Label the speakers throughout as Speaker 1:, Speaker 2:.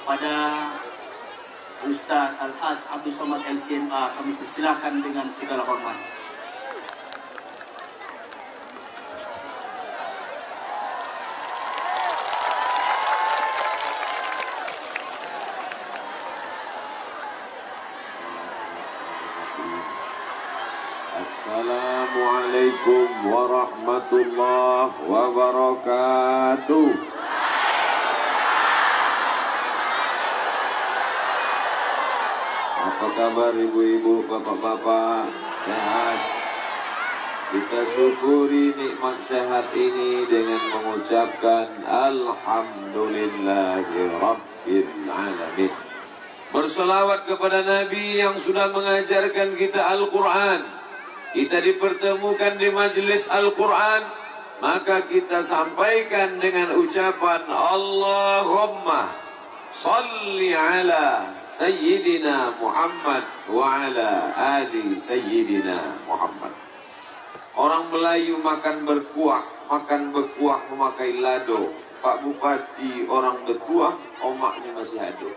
Speaker 1: kepada Ustaz Al-Haj Abdul Somad LCMA kami persilakan dengan segala hormat.
Speaker 2: Assalamualaikum warahmatullahi wabarakatuh. Apa kabar ibu-ibu, bapak-bapak? Sehat? Kita syukuri nikmat sehat ini dengan mengucapkan Alhamdulillahi Rabbil Alamin. Berselawat kepada Nabi yang sudah mengajarkan kita Al-Quran. Kita dipertemukan di majelis Al-Quran, maka kita sampaikan dengan ucapan Allahumma salli ala Sayyidina Muhammad wa ala ali Sayyidina Muhammad. Orang Melayu makan berkuah memakai lado. Pak Bupati orang berkuah, omaknya masih ada.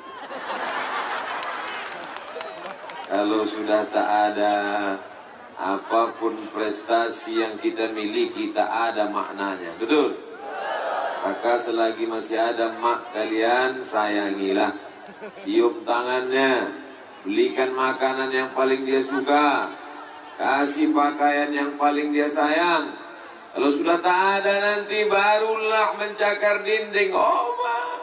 Speaker 2: Kalau sudah tak ada, apapun prestasi yang kita miliki tak ada maknanya, betul? Maka selagi masih ada mak kalian, sayangilah. Cium tangannya, belikan makanan yang paling dia suka, kasih pakaian yang paling dia sayang. Kalau sudah tak ada nanti barulah mencakar dinding. Oh mak,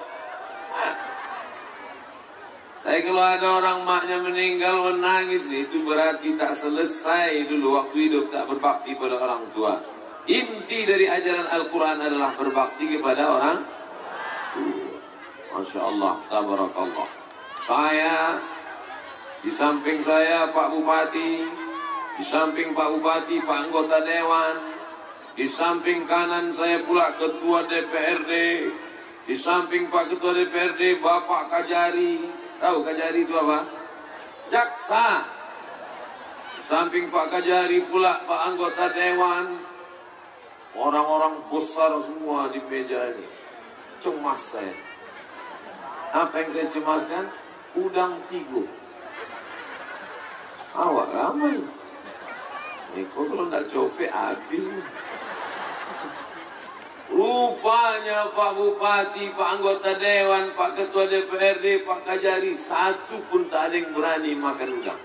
Speaker 2: saya kalau ada orang maknya meninggal menangis, itu berarti tak selesai dulu waktu hidup, tak berbakti pada orang tua. Inti dari ajaran Al-Quran adalah berbakti kepada orang tua. Masya Allah, tabarakallah. Saya, di samping saya Pak Bupati, di samping Pak Bupati Pak Anggota Dewan, di samping kanan saya pula Ketua DPRD, di samping Pak Ketua DPRD Bapak Kajari. Tahu Kajari itu apa? Jaksa. Samping Pak Kajari pula Pak Anggota Dewan. Orang-orang besar semua di meja ini. Cemas saya. Apa yang saya cemaskan? Udang tigo. Awak ramai. Kok kalau tidak copet api. Rupanya Pak Bupati, Pak Anggota Dewan, Pak Ketua DPRD, Pak Kajari, satu pun tak ada yang berani makan udang.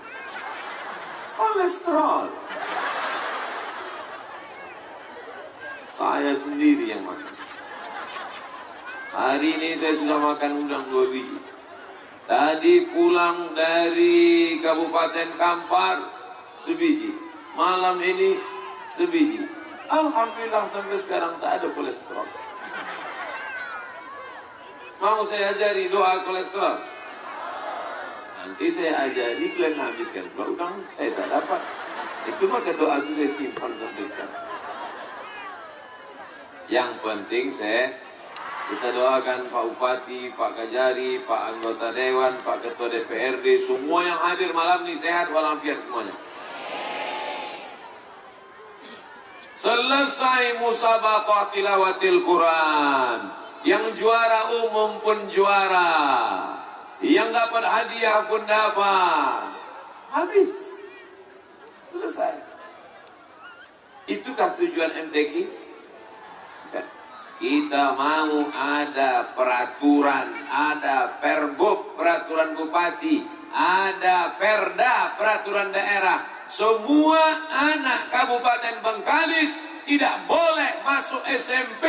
Speaker 2: Kolesterol. Saya sendiri yang makan. Hari ini saya sudah makan udang 2 biji. Tadi pulang dari Kabupaten Kampar, sebiji. Malam ini, sebiji. Alhamdulillah sampai sekarang tak ada kolesterol. Mau saya ajari doa kolesterol? Nanti saya ajari kalian habiskan. Kalau udang saya tak dapat. Itu maka doa itu saya simpan sampai sekarang. Yang penting kita doakan Pak Bupati, Pak Kajari, Pak Anggota Dewan, Pak Ketua DPRD, semua yang hadir malam ini sehat walafiat semuanya. Selesai musabaqah tilawatil Quran. Yang juara umum pun juara. Yang dapat hadiah pun dapat. Habis. Selesai. Itukah tujuan MTQ? Kita mau ada peraturan, ada perbub peraturan bupati, ada perda peraturan daerah. Semua anak Kabupaten Bengkalis tidak boleh masuk SMP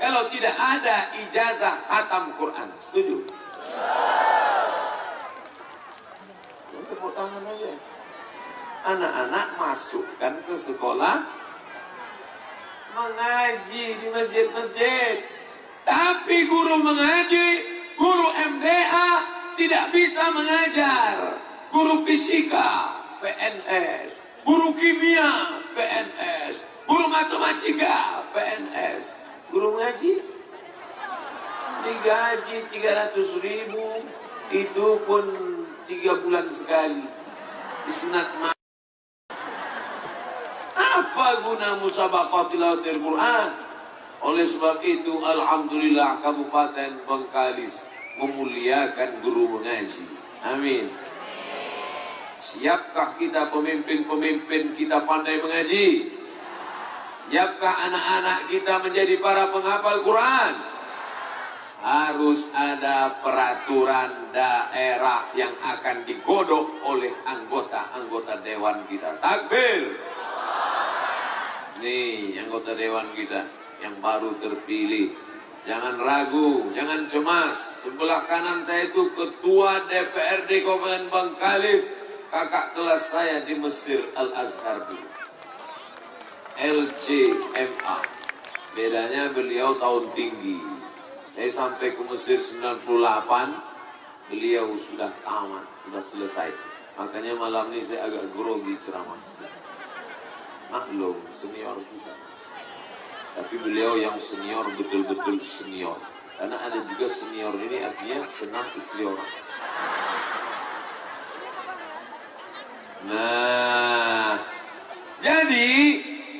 Speaker 2: kalau tidak ada ijazah khatam Quran. Setuju? Tepuk tangan aja. Anak-anak masukkan ke sekolah mengaji di masjid-masjid. Tapi guru mengaji, guru MDA tidak bisa mengajar. Guru fisika PNS, guru kimia PNS, guru matematika PNS, guru ngaji digaji 300.000, itu pun 3 bulan sekali disunat. Apa guna musabaqah tilawatil Quran? Oleh sebab itu, alhamdulillah Kabupaten Bengkalis memuliakan guru mengaji. Amin. Siapkah kita pemimpin-pemimpin kita pandai mengaji? Siapkah anak-anak kita menjadi para penghafal Quran? Harus ada peraturan daerah yang akan digodok oleh anggota-anggota dewan kita. Takbir! Nih, anggota dewan kita yang baru terpilih. Jangan ragu, jangan cemas. Sebelah kanan saya itu Ketua DPRD Kabupaten Bengkalis, kakak kelas saya di Mesir Al-Azhar dulu. LCMA. Bedanya beliau tahun tinggi. Saya sampai ke Mesir 98, beliau sudah tamat, sudah selesai. Makanya malam ini saya agak grogi ceramah. Maklum, senior kita. Tapi beliau yang senior, betul-betul senior. Karena ada juga senior ini artinya senang istri orang. Nah, jadi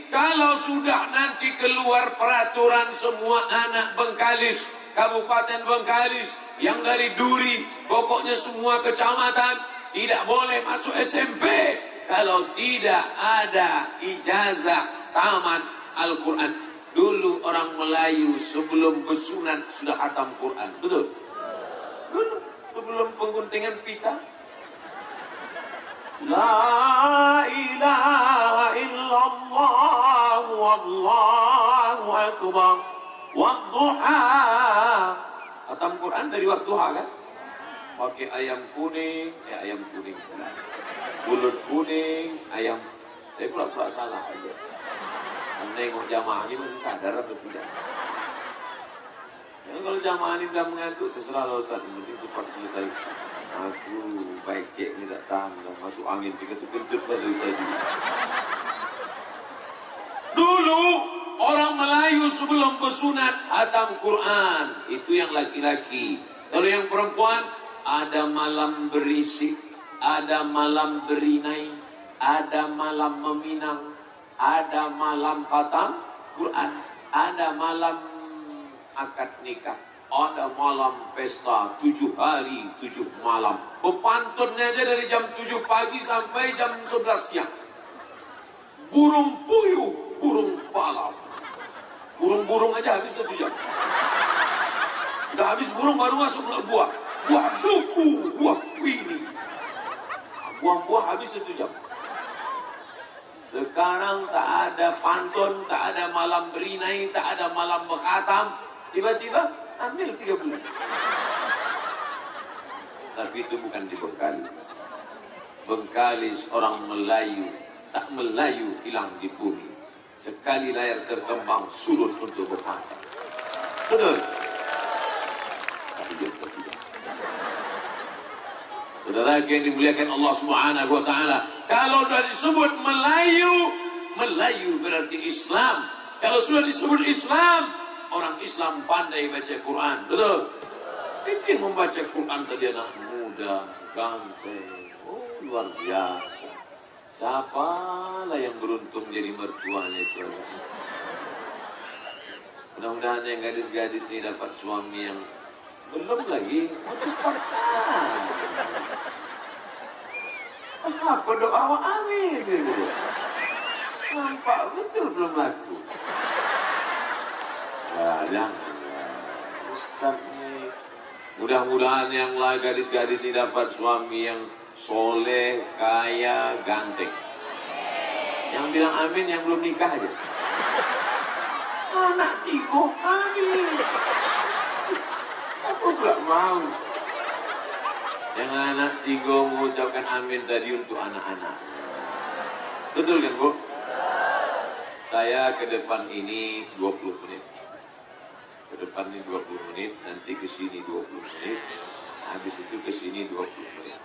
Speaker 2: kalau sudah nanti keluar peraturan semua anak Bengkalis, Kabupaten Bengkalis, yang dari Duri, pokoknya semua kecamatan tidak boleh masuk SMP kalau tidak ada ijazah tamat Al-Quran. Dulu orang Melayu sebelum bersunat sudah khatam Quran, betul? Dulu sebelum pengguntingan pita. La ilaha illallah wallahu akbar wadduha. Khatam Quran dari waktu duha kan? Pakai ayam kuning, ayam kuning. Bulut kuning, ayam. Saya pura-pura salah aja. Nengok jamaah ini masih sadar atau tidak? Ya, kalau jamaah ini udah mengantuk, terserah lah Ustaz, yang penting cepat selesai. Aku baik cek ini tak tahan, masuk angin, kejut dari tadi. Dulu orang Melayu sebelum bersunat khatam Quran, itu yang laki-laki. Kalau yang perempuan, ada malam berisik, ada malam berinai, ada malam meminang, ada malam khatam Quran, ada malam akad nikah, ada malam pesta 7 hari 7 malam. Bepantunnya aja dari jam 7 pagi sampai jam 11 siang. Burung puyuh, burung balam. Burung-burung aja habis 1 jam. Udah habis burung baru masuk buah. Buah duku, buah wini. Buah-buah habis 1 jam. Sekarang tak ada pantun, tak ada malam berinai, tak ada malam berkhatam. Tiba-tiba ambil 3 bulan. Tapi itu bukan di Bengkalis. Bengkalis orang Melayu, tak Melayu hilang di bumi. Sekali layar terkembang surut untuk berkhatam. Betul? Tapi dia tidak. Saudara yang dimuliakan Allah Subhanahu wa taala, kalau sudah disebut Melayu, Melayu berarti Islam. Kalau sudah disebut Islam, orang Islam pandai baca Quran. Betul? Itu yang membaca Quran tadi anak muda, ganteng. Oh, luar biasa. Siapalah yang beruntung jadi mertuanya itu? Mudah-mudahan yang gadis-gadis ini dapat suami yang belum lagi cepat. Apa doa amin gitu. Nampak betul belum laku. Yang Ustaz nih, mudah-mudahan yang lah gadis-gadis ini dapat suami yang soleh, kaya, ganteng. Yang bilang amin yang belum nikah aja. Anak tigo, amin. Aku gak mau. Yang anak tigo mengucapkan amin tadi untuk anak-anak. Betul kan Bu? Saya ke depan ini 20 menit. Ke depan ini 20 menit, nanti ke sini 20 menit. Habis itu ke sini 20 menit.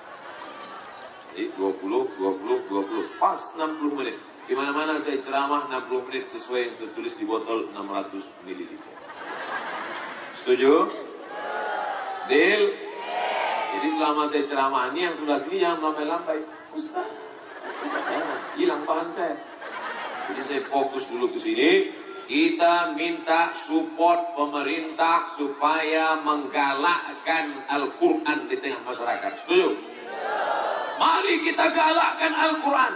Speaker 2: Jadi 20, pas 60 menit. Di mana-mana saya ceramah 60 menit sesuai yang tertulis di botol 600 ml. Setuju? Deal? Jadi selama saya ceramah ini yang sebelah sini jangan lambai-lambai. Ustaz, hilang bahan saya. Jadi saya fokus dulu ke sini, kita minta support pemerintah supaya menggalakkan Al-Quran di tengah masyarakat. Setuju? Mari kita galakkan Al-Quran.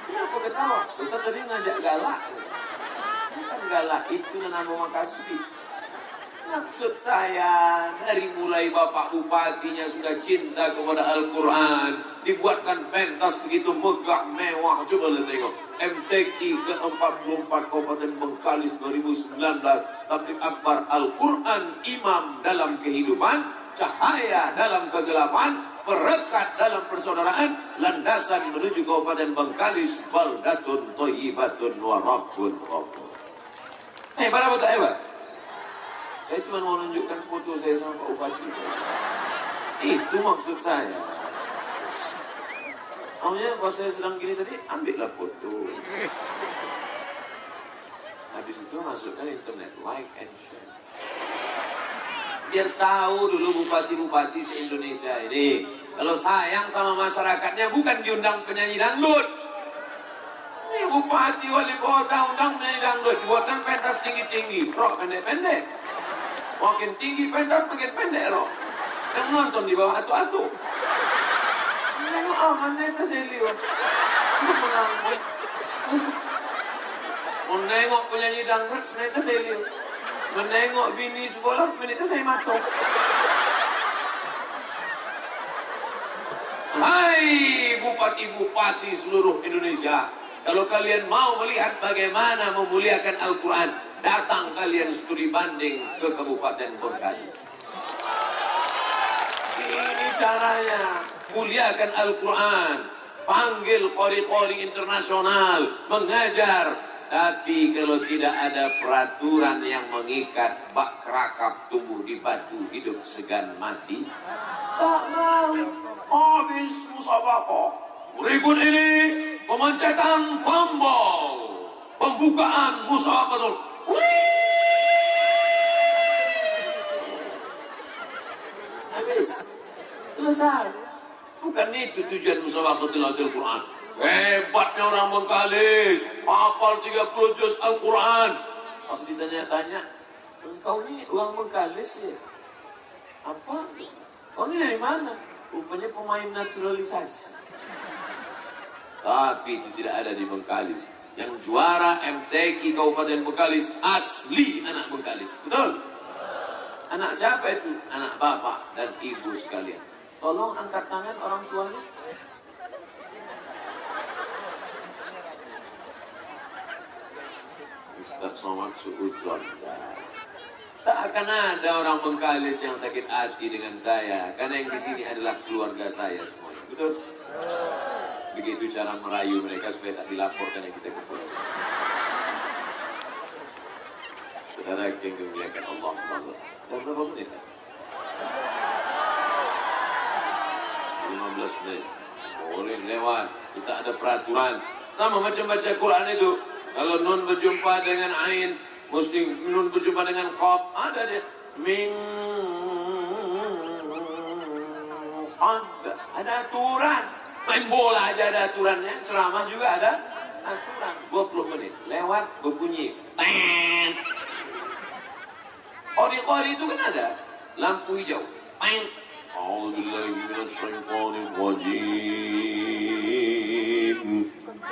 Speaker 2: Kenapa ketawa? Ustaz tadi ngajak galak. Bukan galak, itu nama makasih. Maksud saya, dari mulai Bapak Bupatinya sudah cinta kepada Al-Quran, dibuatkan pentas begitu megah, mewah. Coba lihat tengok. MTQ ke-44 Kabupaten Bengkalis 2019. Tabligh Akbar Al-Quran, imam dalam kehidupan, cahaya dalam kegelapan, perekat dalam persaudaraan, landasan menuju Kabupaten Bengkalis, baldatun thayyibatun wa rabbun ghafur. Hebat apa tak hebat? Saya cuma mau menunjukkan foto saya sama Pak Bupati. Itu maksud saya. Maunya pas saya sedang gini tadi, ambillah foto. Habis itu masukkan internet, like and share. Biar tahu dulu bupati-bupati se-Indonesia ini, kalau sayang sama masyarakatnya bukan diundang penyanyi dangdut. Ini bupati, wali kota undang penyanyi dangdut, dibuatkan pentas tinggi-tinggi, rok pendek-pendek. Makin tinggi pentas, makin pendek loh. Yang nonton di bawah atu-atu. Menengok aman neta seliu. Itu menanggung. Menengok penyanyi dangdut, neta seliu. Menengok bini sekolah, neta saya matok. Hai bupati-bupati seluruh Indonesia. Kalau kalian mau melihat bagaimana memuliakan Al-Quran, datang kalian studi banding ke Kabupaten Bengkalis. Ini caranya, muliakan Al-Quran, panggil qori-qori internasional, mengajar. Tapi kalau tidak ada peraturan yang mengikat, bak kerakap tumbuh di batu, hidup segan mati, tak mau. Habis musabaqah. Berikut ini pemancetan tombol pembukaan musabaqah. Habis. Selesai. Bukan itu tujuan musabaqatul Al-Quran. Hebatnya orang Bengkalis, hafal 30 juz Al-Quran. Pas ditanya-tanya, engkau ini orang Bengkalis ya? Apa? Kau ini dari mana? Rupanya pemain naturalisasi. Tapi itu tidak ada di Bengkalis. Yang juara MTQ Kabupaten Bengkalis asli anak Bengkalis. Betul? Anak siapa itu? Anak bapak dan ibu sekalian. Tolong angkat tangan orang tuanya. Ustaz Somad suudzon. Tak akan ada orang Bengkalis yang sakit hati dengan saya, karena yang di sini adalah keluarga saya semuanya. Betul? Begitu cara merayu mereka supaya tak dilaporkan yang kita ke polisi. Saudara yang dimuliakan Allah SWT. Dan berapa menit? 15 menit. Boleh lewat. Kita ada peraturan. Sama macam baca Quran itu. Kalau nun berjumpa dengan ain, mesti nun berjumpa dengan qaf. Ada dia. Min. Ada aturan. Main bola aja ada aturannya. Ceramah juga ada aturan. 20 menit. Lewat berbunyi. Ten. Qori-qori itu kan ada lampu hijau. Ten. A'udzubillahi minasyaitonir rajim.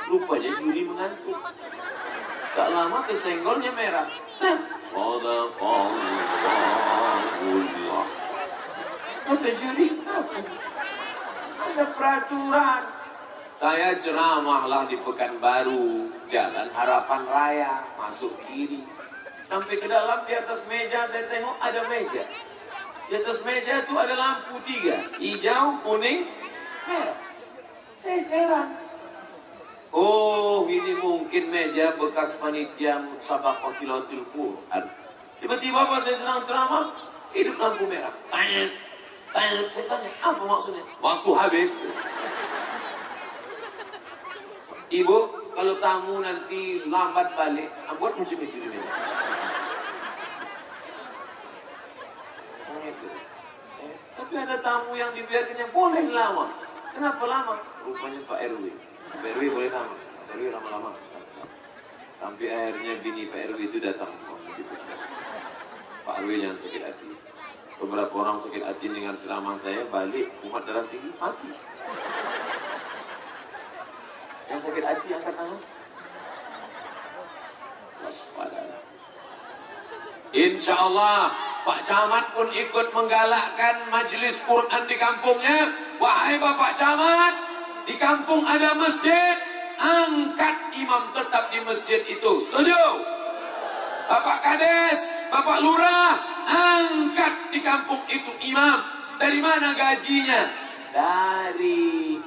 Speaker 2: Rupanya juri mengantuk. Tak lama kesenggolnya merah. Sadaqallahullah. Kata juri, ada peraturan. Saya ceramahlah di Pekanbaru, Jalan Harapan Raya, masuk kiri. Sampai ke dalam, di atas meja saya tengok ada meja. Di atas meja itu ada lampu 3, hijau, kuning, merah. Saya heran. Oh, ini mungkin meja bekas panitia musabaqah tilawatil Quran. Tiba-tiba pas saya sedang ceramah, hidup lampu merah. Tanya, saya tanya, apa maksudnya? Waktu habis. Ibu, kalau tamu nanti lambat balik, buat macam itu di meja. Tapi ada tamu yang dibiarkannya boleh lama. Kenapa lama? Rupanya Pak RW. Pak RW boleh lama. Pak RW lama-lama. Sampai akhirnya bini Pak RW itu datang. Pak RW yang sakit hati. Beberapa orang sakit hati dengan ceramah saya, balik umat darah tinggi mati. Yang sakit hati angkat tangan. Waspadalah. Insya Allah Pak Camat pun ikut menggalakkan majelis Quran di kampungnya. Wahai Bapak Camat, di kampung ada masjid, angkat imam tetap di masjid itu. Setuju? Bapak Kades, Bapak Lurah, angkat di kampung itu imam. Dari mana gajinya? Dari...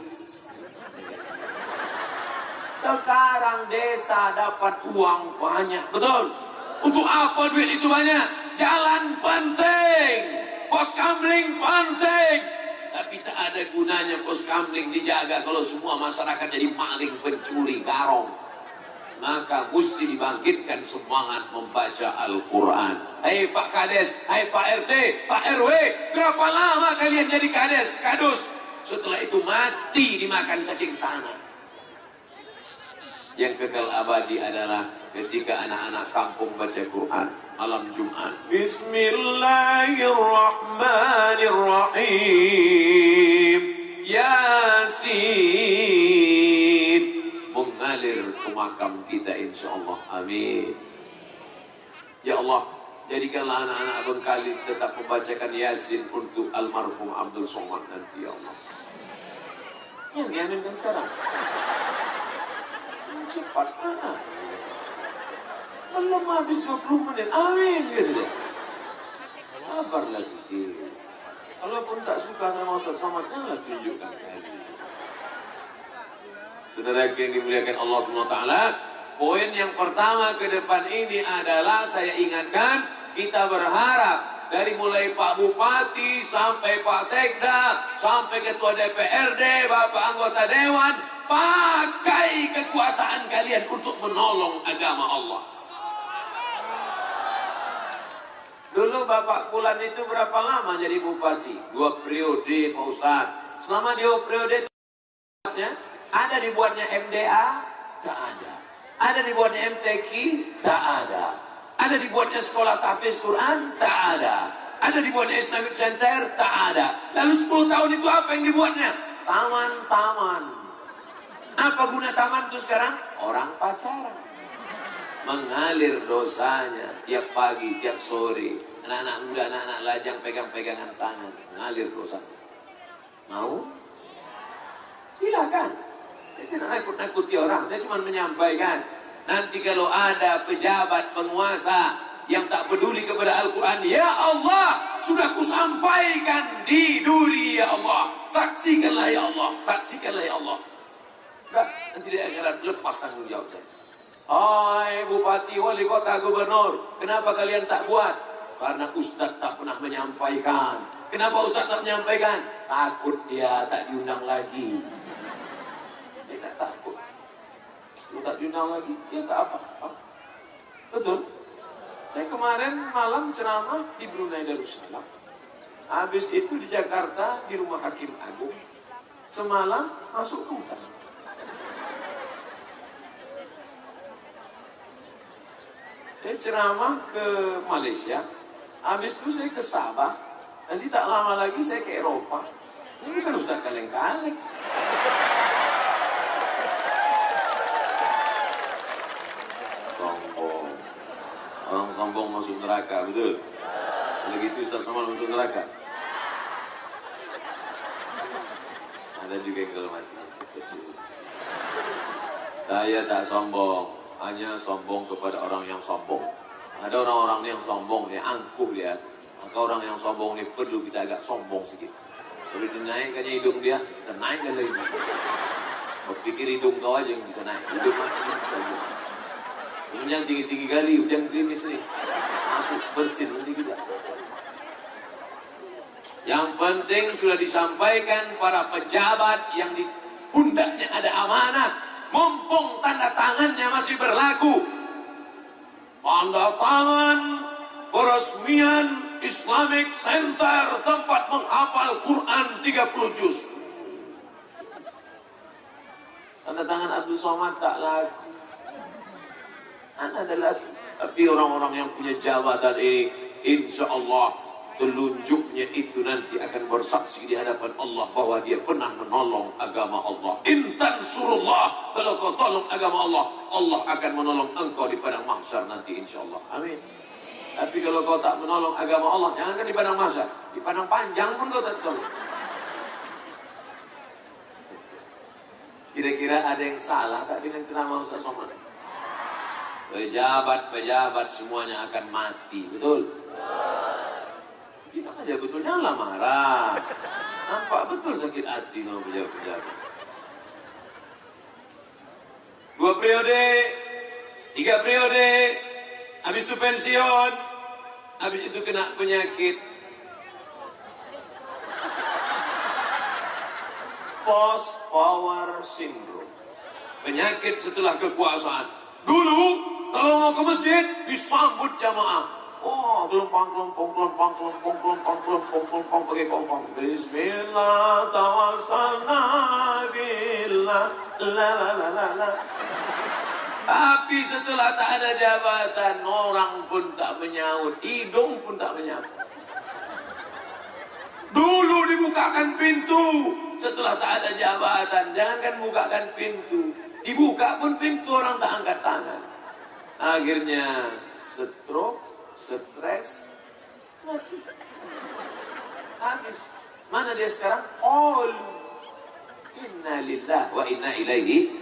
Speaker 2: Sekarang desa dapat uang banyak, betul? Untuk apa duit itu banyak? Jalan penting, pos kamling penting. Tapi tak ada gunanya pos kamling dijaga kalau semua masyarakat jadi maling, pencuri, garong. Maka mesti dibangkitkan semangat membaca Al-Quran. Hai Pak Kades, hai Pak RT, Pak RW, berapa lama kalian jadi Kades, Kadus? Setelah itu mati dimakan cacing tanah. Yang kekal abadi adalah ketika anak-anak kampung baca Quran malam Jumat. Bismillahirrahmanirrahim. Yasin. Mengalir ke makam kita insyaAllah. Amin. Ya Allah, jadikanlah anak-anak Bengkalis tetap membacakan Yasin untuk almarhum Abdul Somad nanti ya Allah. Yang diaminkan sekarang. Cepat belum habis 20 menit. Amin gitu deh. Sabarlah sedikit. Kalaupun tak suka sama Ustaz Somad, janganlah tunjukkan kali. Saudara yang dimuliakan Allah SWT, poin yang pertama ke depan ini adalah saya ingatkan, kita berharap dari mulai Pak Bupati sampai Pak Sekda sampai Ketua DPRD, Bapak Anggota Dewan, pakai kekuasaan kalian untuk menolong agama Allah. Dulu Bapak Kulan itu berapa lama jadi bupati? 2 periode Pak Ustaz. Selama 2 periode itu ada dibuatnya MDA? Tak ada. Ada dibuatnya MTQ? Tak ada. Ada dibuatnya sekolah tahfiz Quran? Tak ada. Ada dibuatnya Islamic Center? Tak ada. Lalu 10 tahun itu apa yang dibuatnya? Taman-taman. Apa guna taman itu sekarang? Orang pacaran. Mengalir dosanya tiap pagi, tiap sore. Anak-anak muda, anak-anak lajang pegang-pegangan tangan. Mengalir dosanya. Mau? Silakan. Saya tidak nakut-nakuti orang. Saya cuma menyampaikan. Nanti kalau ada pejabat penguasa yang tak peduli kepada Al-Quran, ya Allah, sudah kusampaikan di duri ya Allah. Saksikanlah ya Allah. Saksikanlah ya Allah. Nah, nanti di akhirat lepas tanggung jawab saya. Hai Bupati, Wali Kota, Gubernur, kenapa kalian tak buat? Karena Ustaz tak pernah menyampaikan. Kenapa Ustaz tak menyampaikan? Takut dia tak diundang lagi. Dia tak takut. Dia tak diundang lagi, dia tak apa-apa. Betul? Saya kemarin malam ceramah di Brunei Darussalam. Habis itu di Jakarta di Rumah Hakim Agung. Semalam masuk ke hutan. Saya ceramah ke Malaysia, habis itu saya ke Sabah, nanti tak lama lagi saya ke Eropa. Ini kan Ustaz kaleng-kaleng. Sombong. Orang sombong masuk neraka, betul? Kalau gitu Ustaz Somad masuk neraka. Ada juga yang dalam hati. Betul. Saya tak sombong. Hanya sombong kepada orang yang sombong. Ada orang-orang yang sombong, dia angkuh dia. Maka orang yang sombong ini perlu kita agak sombong sedikit. Kalau dinaikkannya hidung dia, kita naikkan lagi. Berpikir hidung kau aja yang bisa naik. Hidung macam bisa naik. Yang tinggi-tinggi kali, hujan gerimis nih. Masuk bersin nanti kita. Yang penting sudah disampaikan para pejabat yang di pundaknya ada amanat. Mumpung tanda tangannya masih berlaku. Tanda tangan peresmian Islamic Center, tempat menghafal Quran 30 juz. Tanda tangan Abdul Somad tak laku. Anak adalah, tapi orang-orang yang punya jabatan ini, insya Allah telunjuknya itu nanti akan bersaksi di hadapan Allah bahwa dia pernah menolong agama Allah. Intan surullah, kalau kau tolong agama Allah, Allah akan menolong engkau di padang mahsyar nanti insya Allah. Amin. Tapi kalau kau tak menolong agama Allah, jangankan di padang mahsyar, di padang panjang pun kau tak tolong. Kira-kira ada yang salah tak dengan ceramah Ustaz Somad? Pejabat-pejabat semuanya akan mati, betul? Kita aja betul, janganlah marah. Nampak betul sakit hati sama pejabat-pejabat. 2 periode, 3 periode, habis itu pensiun, habis itu kena penyakit post power syndrome, penyakit setelah kekuasaan. Dulu kalau mau ke masjid disambut jamaah, oh kelompong pakai kompong. Bismillah tawassalna billah la la la la la. Tapi setelah tak ada jabatan, orang pun tak menyaut, hidung pun tak menyaut. Dulu dibukakan pintu, setelah tak ada jabatan, jangankan bukakan pintu, dibuka pun pintu orang tak angkat tangan. Akhirnya stroke, stres, mati. Habis. Mana dia sekarang? All. Inna lillah wa inna ilaihi.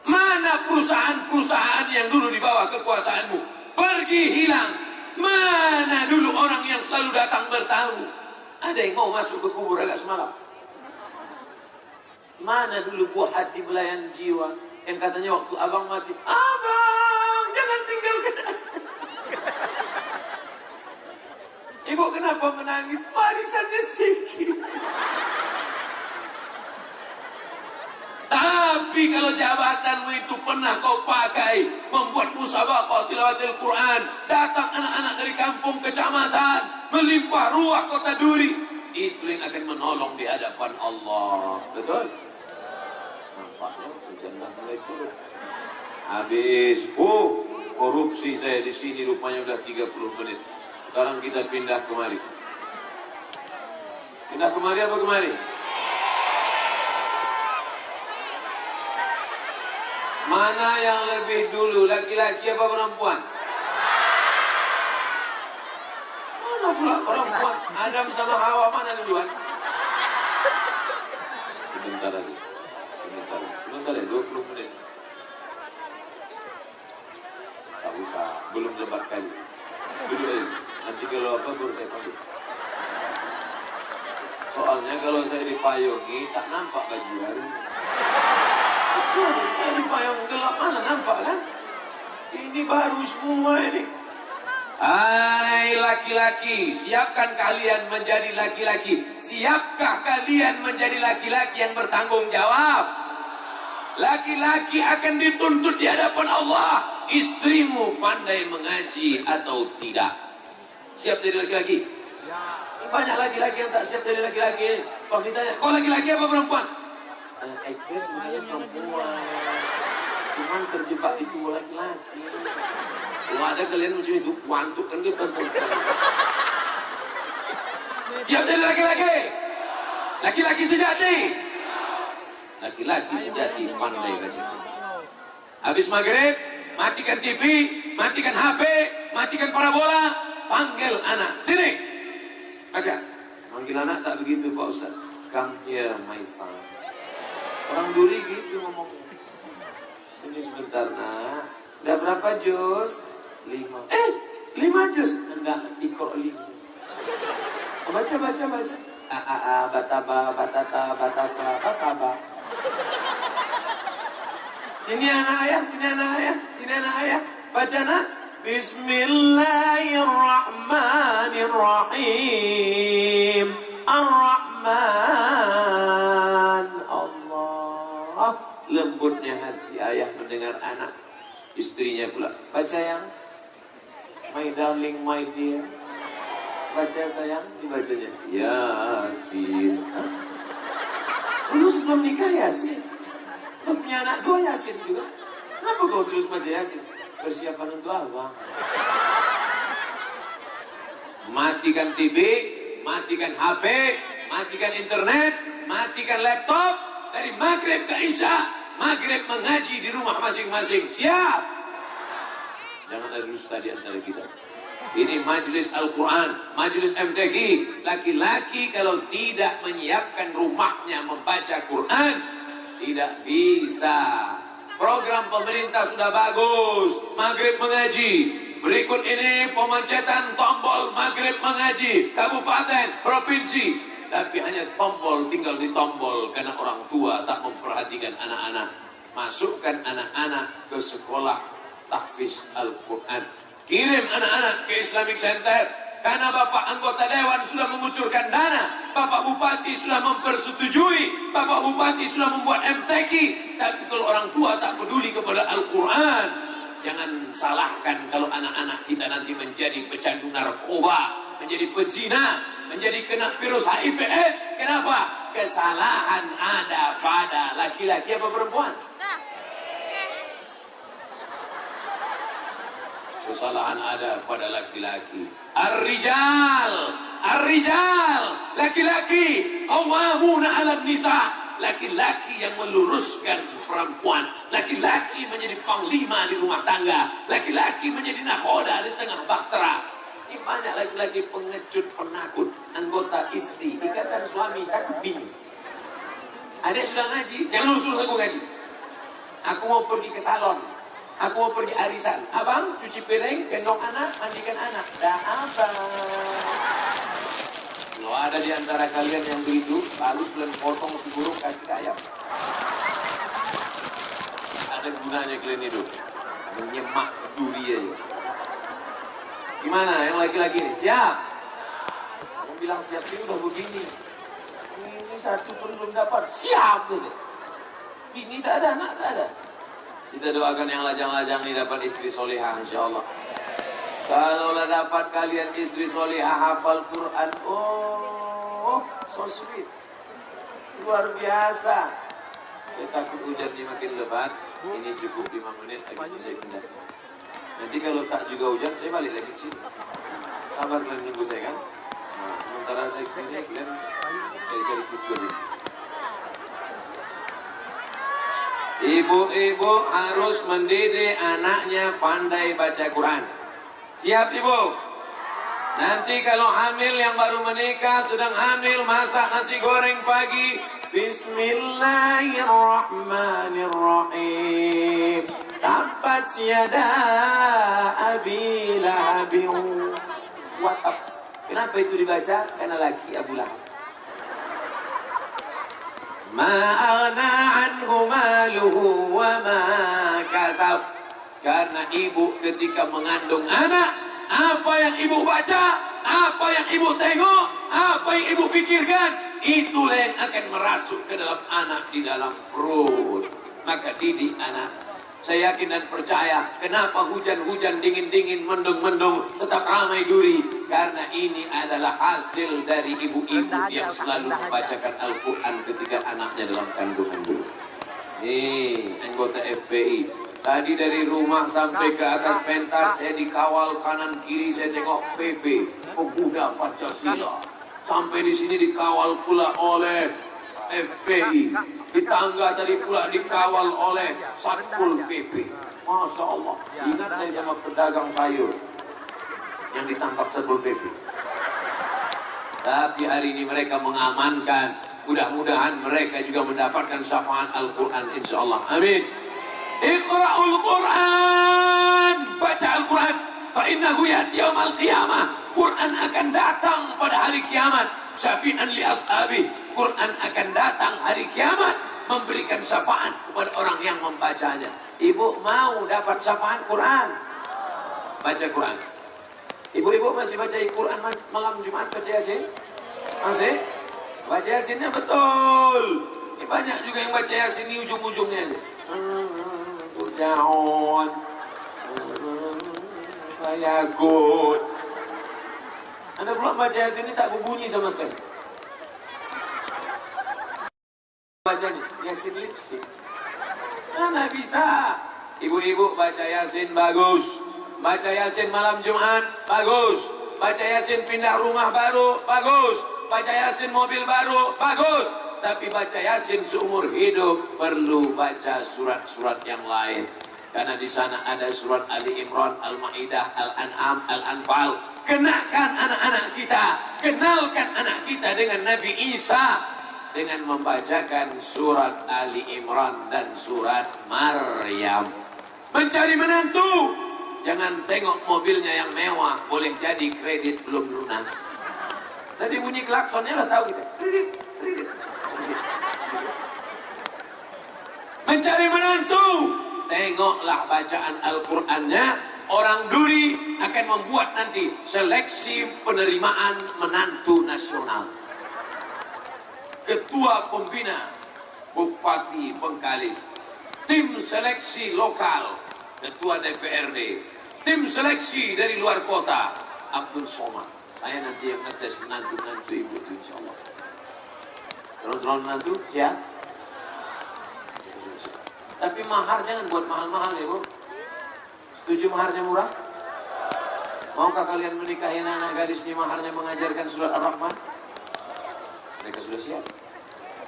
Speaker 2: Mana perusahaan-perusahaan yang dulu di bawah kekuasaanmu? Pergi hilang. Mana dulu orang yang selalu datang bertamu? Ada yang mau masuk ke kubur agak semalam? Mana dulu buah hati belayan jiwa yang katanya waktu abang mati, abang jangan tinggalkan ibu kenapa menangis? Warisannya sedikit. Tapi kalau jabatanmu itu pernah kau pakai membuat musabaqah tilawatil Quran, datang anak-anak dari kampung kecamatan, melimpah ruah kota Duri, itu yang akan menolong di hadapan Allah. Betul? Nampaknya hujan mulai turun. Habis, korupsi saya di sini rupanya udah 30 menit. Sekarang kita pindah kemari. Pindah kemari apa kemari? Mana yang lebih dulu, laki-laki apa perempuan? Mana pula perempuan? Adam sama Hawa mana duluan? Sebentar lagi. Sebentar ya, 20 menit. Tak usah, belum lebat kali. Duduk aja, nanti kalau apa baru saya panggil. Soalnya kalau saya dipayungi, tak nampak baju baru. Ini payung gelap mana nampak kan? Ini baru semua ini. Hai laki-laki, siapkan kalian menjadi laki-laki. Siapkah kalian menjadi laki-laki yang bertanggung jawab? Laki-laki akan dituntut di hadapan Allah. Istrimu pandai mengaji atau tidak? Siap jadi laki-laki? Banyak laki-laki yang tak siap jadi laki-laki. Pas ditanya, kau laki-laki apa perempuan? Eke sebenarnya perempuan, cuman terjebak di tubuh laki-laki. Kalau ada kalian macam itu, wantuk kan dia perempuan. Siap jadi laki-laki? Laki-laki sejati? Laki-laki sejati pandai baca. Habis maghrib, matikan TV, matikan HP, matikan parabola, panggil anak. Sini, baca. Panggil anak tak begitu Pak Ustaz. Come here my son. Orang Duri gitu ngomong. Sini sebentar nak. Udah berapa juz? 5. 5 juz? Enggak, ikro 5. Baca. Bataba, batata, batasa, basaba. Sini anak ayah. Baca nak. Bismillahirrahmanirrahim. Ar-Rahman. Lembutnya hati ayah mendengar anak. Istrinya pula, baca yang my darling, my dear. Baca sayang, dibacanya Yasin. Dulu sebelum nikah Yasin. Punya anak 2 Yasin juga. Kenapa kau terus baca Yasin? Persiapan untuk apa? Matikan TV, matikan HP, matikan internet, matikan laptop. Dari maghrib ke isya, maghrib mengaji di rumah masing-masing. Siap? Jangan ada dusta di antara kita. Ini majelis Al-Quran, majelis MTQ. Laki-laki kalau tidak menyiapkan rumahnya membaca Quran, tidak bisa. Program pemerintah sudah bagus, maghrib mengaji. Berikut ini pemancetan tombol maghrib mengaji, kabupaten, provinsi. Tapi hanya tombol, tinggal di tombol karena orang tua tak memperhatikan anak-anak. Masukkan anak-anak ke sekolah tahfiz Al-Quran. Kirim anak-anak ke Islamic Center. Karena Bapak anggota Dewan sudah mengucurkan dana. Bapak Bupati sudah mempersetujui. Bapak Bupati sudah membuat MTQ. Tapi kalau orang tua tak peduli kepada Al-Quran, jangan salahkan kalau anak-anak kita nanti menjadi pecandu narkoba, menjadi pezina, menjadi kena virus HIV/AIDS. Kenapa? Kesalahan ada pada laki-laki apa perempuan? Kesalahan ada pada laki-laki. Ar-rijal, laki-laki qawwamuna 'alan nisa. Laki-laki yang meluruskan perempuan. Laki-laki menjadi panglima di rumah tangga. Laki-laki menjadi nahoda di tengah bahtera. Ini banyak laki-laki pengecut, penakut, anggota istri, ikatan suami, takut bini. Adik sudah ngaji, jangan usul aku ngaji. Aku mau pergi ke salon. Aku mau pergi arisan. Abang, cuci piring, gendong anak, mandikan anak. Dah abang. Kalau ada di antara kalian yang begitu, lalu kalian potong si burung kasih ke ayam. Ada gunanya kalian hidup. Menyemak duri aja. Gimana yang laki-laki ini? Siap? Yang bilang siap ini udah begini. Ini satu pun belum dapat. Siap gitu. Bini tak ada, anak tak ada. Kita doakan yang lajang-lajang ini dapat istri solehah insyaAllah. Kalaulah dapat kalian istri solehah hafal Quran, oh so sweet, luar biasa. Saya takut hujan ini makin lebat. Ini cukup 5 menit lagi saya pindah. Nanti kalau tak juga hujan saya balik lagi ke sini. Sabar kalian nunggu saya kan. Nah, sementara saya kesini kalian saya cari kukur ini. Ibu-ibu harus mendidik anaknya pandai baca Quran. Siap ibu? Nanti kalau hamil yang baru menikah, sedang hamil masak nasi goreng pagi. Bismillahirrahmanirrahim. Tabbat yada Abi Lahabin wa tab. Kenapa itu dibaca? Karena laki Abu Lahab. Ma'ana anhu maluhu wa ma kasab. Karena ibu ketika mengandung anak, apa yang ibu baca, apa yang ibu tengok, apa yang ibu pikirkan, itulah yang akan merasuk ke dalam anak di dalam perut. Maka didik anak. Saya yakin dan percaya, kenapa hujan-hujan, dingin-dingin, mendung-mendung, tetap ramai duri. Karena ini adalah hasil dari ibu-ibu yang selalu membacakan Al-Quran ketika anaknya dalam kandungan dulu. Nih, anggota FPI. Tadi dari rumah sampai ke atas pentas, saya dikawal kanan kiri, saya tengok PP, Pemuda Pancasila. Sampai di sini dikawal pula oleh FPI. Di tangga tadi pula dikawal oleh Satpol PP. Masya Allah. Ingat saya sama pedagang sayur yang ditangkap Satpol PP. Tapi hari ini mereka mengamankan. Mudah-mudahan mereka juga mendapatkan syafaat Al-Quran insyaAllah. Amin. Iqra'ul Quran. Baca Al-Quran. Fa'innahu yati yawmal qiyamah. Quran akan datang pada hari kiamat. Syafi'an li ashabi. Quran akan datang hari kiamat memberikan syafaat kepada orang yang membacanya. Ibu mau dapat syafaat Quran? Baca Quran. Ibu-ibu masih baca Quran malam Jumat baca Yasin? Masih? Baca Yasinnya betul. Ini banyak juga yang baca Yasin di ujung-ujungnya. Turjaun. Fayagut. Anda pula baca Yasin ini tak berbunyi sama sekali. Bacanya Yasin lipsing. Mana bisa? Ibu-ibu baca Yasin bagus. Baca Yasin malam Jumat bagus. Baca Yasin pindah rumah baru bagus. Baca Yasin mobil baru bagus. Tapi baca Yasin seumur hidup perlu baca surat-surat yang lain. Karena di sana ada surat Ali Imran, Al-Maidah, Al-An'am, Al-Anfal. Kenakan anak-anak kita, kenalkan anak kita dengan Nabi Isa dengan membacakan surat Ali Imran dan surat Maryam. Mencari menantu, jangan tengok mobilnya yang mewah, boleh jadi kredit belum lunas. Tadi bunyi klaksonnya udah tahu kita. Kredit. Mencari menantu, tengoklah bacaan Al-Qur'annya. Orang duri akan membuat nanti seleksi penerimaan menantu nasional. Ketua pembina Bupati Bengkalis, tim seleksi lokal, ketua DPRD, tim seleksi dari luar kota, Abdul Somad. Saya nanti yang ngetes menantu-menantu ibu itu insyaAllah. Calon-calon menantu siap? Tapi mahar jangan buat mahal-mahal ya Bu. Setuju maharnya murah? Maukah kalian menikahi anak gadis ini maharnya mengajarkan surat Ar-Rahman? Mereka sudah siap.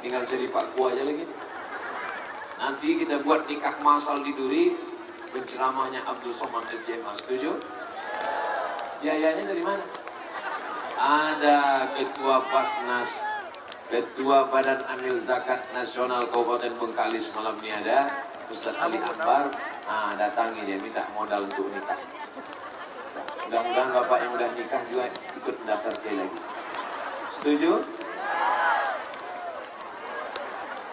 Speaker 2: Tinggal jadi Pak Ku aja lagi. Nanti kita buat nikah masal di Duri. Penceramahnya Abdul Somad LCMA. Setuju? Biayanya dari mana? Ada Ketua Basnas, Ketua Badan Amil Zakat Nasional Kabupaten Bengkalis malam ini ada Ustaz Ali Akbar. Nah, datangi dia minta modal untuk nikah. Mudah-mudahan bapak yang udah nikah juga ikut mendaftar sekali lagi. Setuju?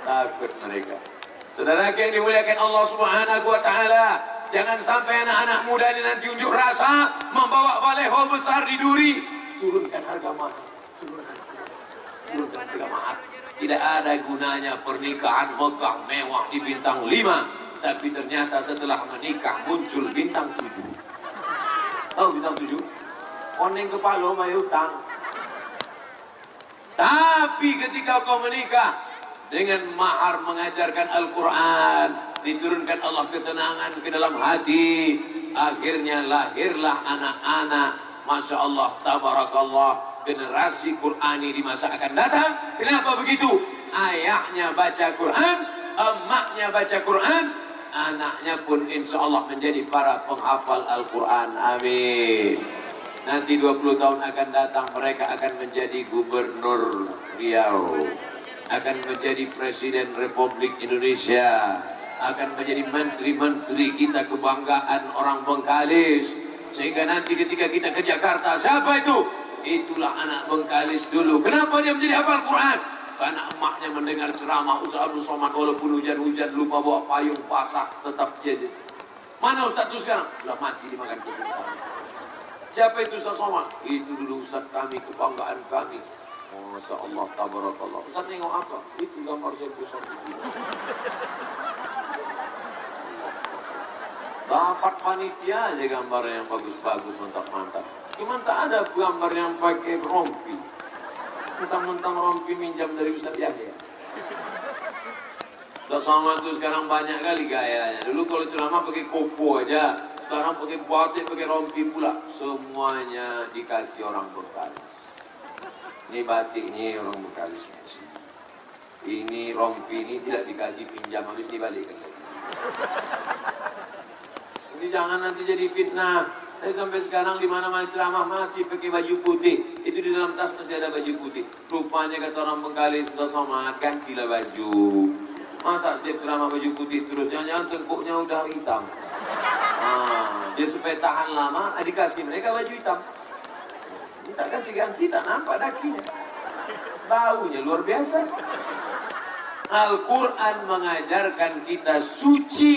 Speaker 2: Takut mereka. Saudara yang dimuliakan Allah Subhanahu wa taala, jangan sampai anak-anak muda ini nanti unjuk rasa membawa baleho besar di Duri. Turunkan harga mahal. Turunkan harga mahal. Tidak ada gunanya pernikahan megah mewah di bintang 5. Tapi ternyata setelah menikah muncul bintang 7. Oh, bintang 7? Oneng kepala mai utang. Tapi ketika kau menikah dengan mahar mengajarkan Al-Quran, diturunkan Allah ketenangan ke dalam hati, akhirnya lahirlah anak-anak, Masya Allah, Tabarakallah, generasi Qurani di masa akan datang. Kenapa begitu? Ayahnya baca Quran, emaknya baca Quran, anaknya pun insya Allah menjadi para penghafal Al-Quran. Amin. Nanti 20 tahun akan datang mereka akan menjadi gubernur Riau, akan menjadi presiden Republik Indonesia, akan menjadi menteri-menteri kita, kebanggaan orang Bengkalis. Sehingga nanti ketika kita ke Jakarta, siapa itu? Itulah anak Bengkalis dulu. Kenapa dia menjadi hafal Quran? Karena emaknya mendengar ceramah Ustaz Abdul Somad, walaupun hujan-hujan lupa bawa payung basah tetap jadi. Mana Ustaz itu sekarang? Sudah mati dimakan cacing. Siapa itu Ustaz Somad? Itu dulu Ustaz kami, kebanggaan kami. Masya Allah, Tabarakallah. Ustaz nengok apa? Itu gambar saya besar. Dapat panitia aja gambarnya yang bagus-bagus, mantap-mantap. Cuman tak ada gambar yang pakai rompi. Mentang-mentang rompi minjam dari Ustaz Yahya. Ustaz Somad itu sekarang banyak kali gayanya. Dulu kalau ceramah pakai koko aja. Sekarang pakai batik, pakai rompi pula. Semuanya dikasih orang Bengkalis. Ini batiknya orang Bengkalis. Ini rompi ini tidak dikasih pinjam, habis dibalikan lagi. Ini jangan nanti jadi fitnah. Saya sampai sekarang di mana-mana ceramah masih pakai baju putih. Itu di dalam tas masih ada baju putih. Rupanya kata orang Bengkalis, Ustaz Somad, gantilah baju. Masa tiap ceramah baju putih terus? Jangan-jangan tengkuknya udah hitam. Dia supaya tahan lama, dikasih mereka baju hitam. Minta ganti-ganti, tak nampak dakinya. Baunya luar biasa. Al-Quran mengajarkan kita suci.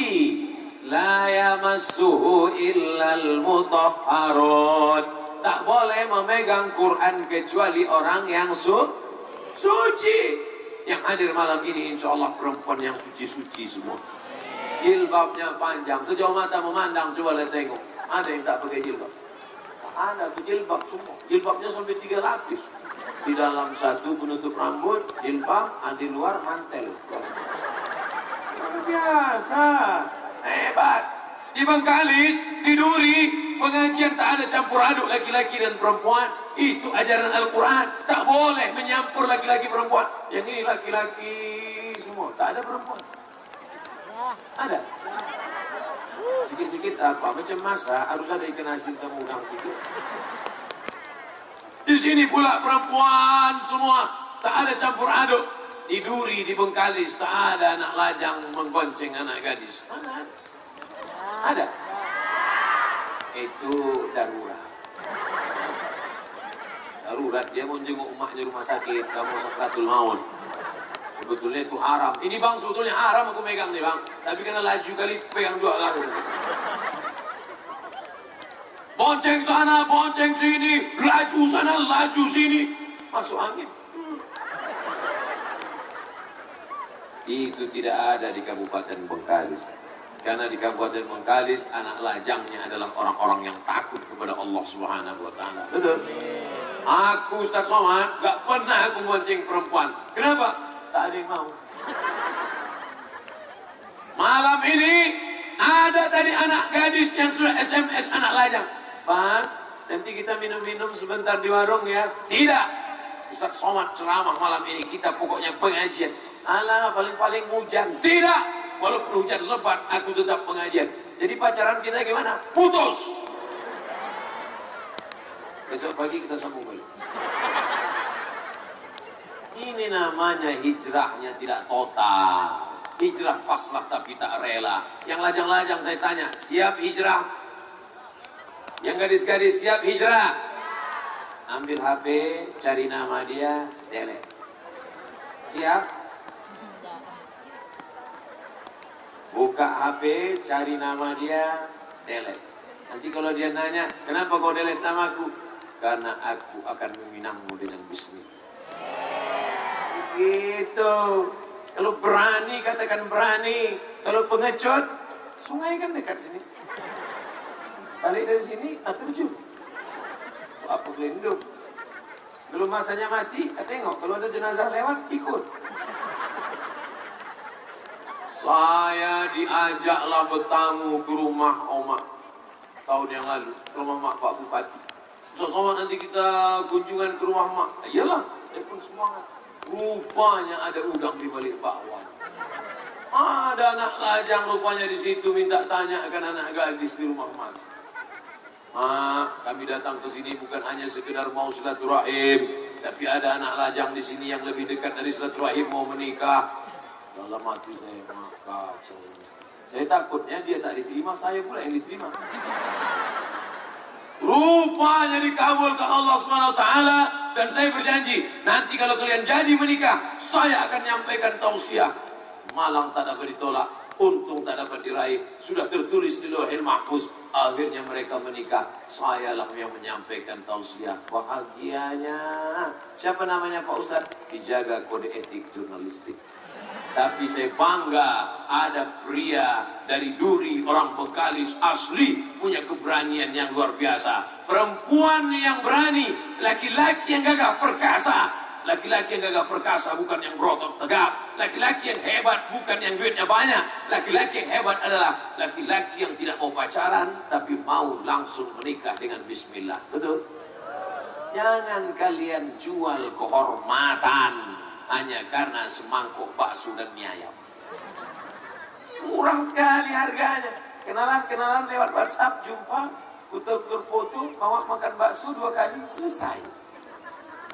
Speaker 2: La yamassuhu illal mutahharun. Tak boleh memegang Quran kecuali orang yang suci. Yang hadir malam ini insya Allah perempuan yang suci-suci semua. Jilbabnya panjang, sejauh mata memandang, coba lihat tengok. Ada yang tak pakai jilbab? Ada jilbab semua. Jilbabnya sampai 3 lapis. Di dalam satu penutup rambut, jilbab, di luar mantel. Luar biasa. Hebat. Di Bengkalis, di Duri, pengajian tak ada campur aduk laki-laki dan perempuan. Itu ajaran Al-Quran. Tak boleh menyampur laki-laki perempuan. Yang ini laki-laki semua, tak ada perempuan. Ada. Sikit-sikit apa? Macam masa harus ada ikan asin sama udang sikit. Di sini pula perempuan semua, tak ada campur aduk. Di Duri, di Bengkalis, tak ada anak lajang menggonceng anak gadis. Mana? Ada. Itu darurat. Darurat, dia mau jenguk emaknya rumah sakit, kamu sakratul maut. Sebetulnya itu haram. Ini bang, sebetulnya haram aku megang nih bang. Tapi karena laju kali, pegang dua kali. Bonceng sana, bonceng sini, laju sana, laju sini. Masuk angin. Itu tidak ada di Kabupaten Bengkalis. Karena di Kabupaten Bengkalis, anak lajangnya adalah orang-orang yang takut kepada Allah Subhanahu wa Ta'ala. Betul? Aku Ustaz Somad, gak pernah aku bonceng perempuan. Kenapa? Tak ada yang mau. Malam ini, ada tadi anak gadis yang sudah SMS anak lajang. Pak, nanti kita minum-minum sebentar di warung ya. Tidak. Ustaz Somad ceramah malam ini, kita pokoknya pengajian. Alah, paling-paling hujan. Tidak. Walaupun hujan lebat, aku tetap pengajian. Jadi pacaran kita gimana? Putus. Besok pagi kita sambung balik. Ini namanya hijrahnya tidak total. Hijrah pasrah tapi tak rela. Yang lajang-lajang saya tanya, siap hijrah? Yang gadis-gadis siap hijrah? Ambil HP, cari nama dia, delete. Siap? Buka HP, cari nama dia, delete. Nanti kalau dia nanya, kenapa kau delete namaku? Karena aku akan meminangmu dengan bismillah. Gitu. Kalau berani, katakan berani. Kalau pengecut, sungai kan dekat sini. Balik dari sini, terjun. Apa gelendung? Belum masanya mati, tengok. Kalau ada jenazah lewat, ikut. Saya diajaklah bertamu ke rumah Oma tahun yang lalu, rumah mak Pak Bupati. Sama nanti kita kunjungan ke rumah mak. Iyalah, saya pun semangat. Rupanya ada udang di balik bakwan. Ada anak lajang rupanya di situ minta tanyakan anak gadis di rumah mak. Mak, kami datang ke sini bukan hanya sekedar mau silaturahim, tapi ada anak lajang di sini yang lebih dekat dari silaturahim mau menikah. Dalam hati saya maka saya takutnya dia tak diterima, saya pula yang diterima. Rupanya dikabulkan Allah SWT. Dan saya berjanji, nanti kalau kalian jadi menikah, saya akan nyampaikan tausiah. Malang tak dapat ditolak, untung tak dapat diraih. Sudah tertulis di Lauhil Mahfuz. Akhirnya mereka menikah. Sayalah yang menyampaikan tausiah. Bahagianya. Siapa namanya Pak Ustadz? Dijaga kode etik jurnalistik. Tapi saya bangga ada pria dari Duri, orang Bengkalis asli, punya keberanian yang luar biasa. Perempuan yang berani, laki-laki yang gagah perkasa. Laki-laki yang gagah perkasa bukan yang berotot tegap. Laki-laki yang hebat bukan yang duitnya banyak. Laki-laki yang hebat adalah laki-laki yang tidak mau pacaran, tapi mau langsung menikah dengan bismillah. Betul? Jangan kalian jual kehormatan hanya karena semangkuk bakso dan mie ayam. Murah sekali harganya. Kenalan lewat WhatsApp, jumpa, tutur foto, bawa makan bakso 2 kali, selesai.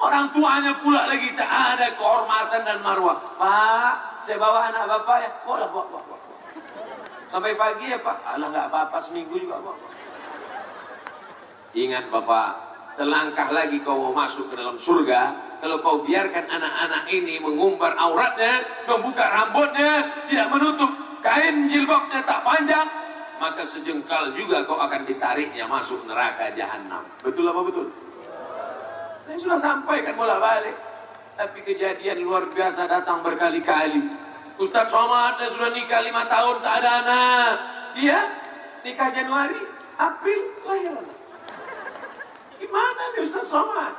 Speaker 2: Orang tuanya pula lagi tak ada kehormatan dan marwah. Pak, saya bawa anak bapak ya. Bawa. Sampai pagi ya Pak. Alah nggak apa-apa, seminggu juga bawa. Ingat Bapak, selangkah lagi kau mau masuk ke dalam surga. Kalau kau biarkan anak-anak ini mengumbar auratnya, membuka rambutnya, tidak menutup kain jilbabnya tak panjang, maka sejengkal juga kau akan ditariknya masuk neraka jahanam. Betul apa betul? Saya sudah sampaikan bolak-balik. Tapi kejadian luar biasa datang berkali-kali. Ustaz Somad, saya sudah nikah 5 tahun, tak ada anak. Dia nikah Januari, April, lahir anak. Gimana nih Ustaz Somad?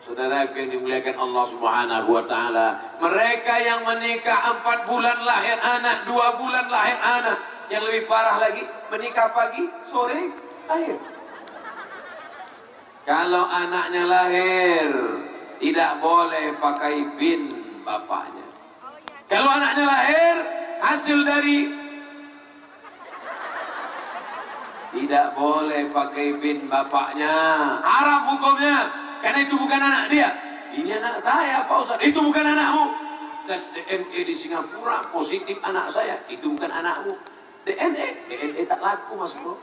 Speaker 2: Saudara yang dimuliakan Allah Subhanahu wa Ta'ala, mereka yang menikah 4 bulan lahir anak, 2 bulan lahir anak, Yang lebih parah lagi, menikah pagi, sore, lahir. Kalau anaknya lahir, tidak boleh pakai bin bapaknya. Kalau anaknya lahir, hasil dari, tidak boleh pakai bin bapaknya. Haram hukumnya, karena itu bukan anak dia. Ini anak saya, Pak Ustaz. Itu bukan anakmu. Tes DNA di Singapura positif anak saya. Itu bukan anakmu. DNA tak laku, Mas Bro.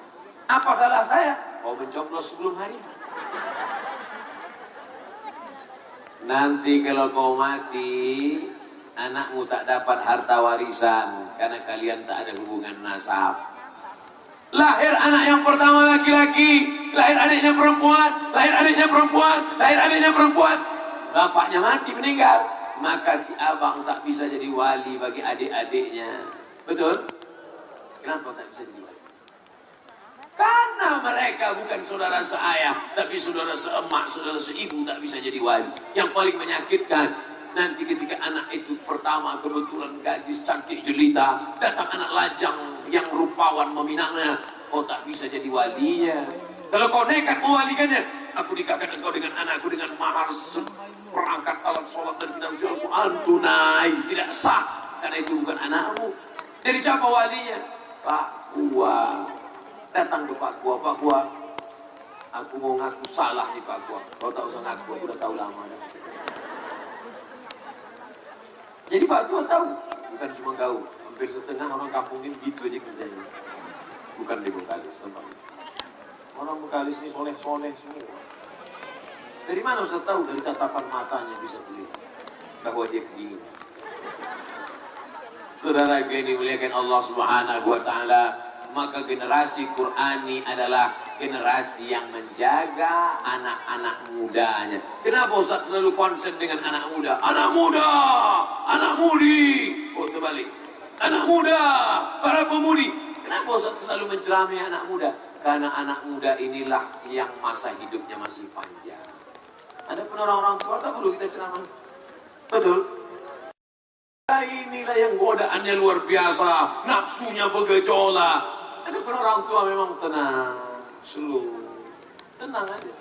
Speaker 2: Apa salah saya? Kau mencoblos sebelum hari. Nanti kalau kau mati, anakmu tak dapat harta warisan karena kalian tak ada hubungan nasab. Lahir anak yang pertama laki-laki, lahir adiknya perempuan, lahir adiknya perempuan, lahir adiknya perempuan. Bapaknya mati, meninggal, maka si abang tak bisa jadi wali bagi adik-adiknya. Betul? Kenapa tak bisa jadi wali? Karena mereka bukan saudara seayah, tapi saudara seemak, saudara seibu, tak bisa jadi wali. Yang paling menyakitkan, nanti ketika anak itu pertama kebetulan gadis cantik jelita, datang anak lajang yang rupawan meminangnya, kau tak bisa jadi walinya. Kalau kau nekat mewalikannya, aku nikahkan engkau dengan anakku dengan mahar perangkat alat sholat dan kitab suci Al-Quran tunai, tidak sah karena itu bukan anakmu. Jadi siapa walinya? Pak Kua. Datang ke Pak Kua, Pak Kua, aku mau ngaku salah nih Pak Kua. Kau tak usah ngaku, aku udah tahu lama dah. Jadi Pak Kua tahu, bukan cuma kau, hampir setengah orang kampung ini gitu aja kerjanya. Bukan di Bengkalis, tempatnya. Orang Bengkalis ini soleh-soleh semua. Dari mana Ustaz tahu? Dari tatapan matanya bisa terlihat bahwa dia kedinginan. Saudara yang dimuliakan Allah Subhanahu wa Ta'ala, maka generasi Qur'ani adalah generasi yang menjaga anak-anak mudanya. Kenapa Ustaz selalu konsen dengan anak muda? Anak muda, anak mudi. Oh terbalik. Anak muda, para pemudi. Kenapa Ustaz selalu mencerami anak muda? Karena anak muda inilah yang masa hidupnya masih panjang. Ada pun orang-orang tua tak perlu kita ceramah. Betul? Inilah yang godaannya luar biasa, nafsunya bergejolak. Ada pun orang tua memang tenang, slow, tenang aja.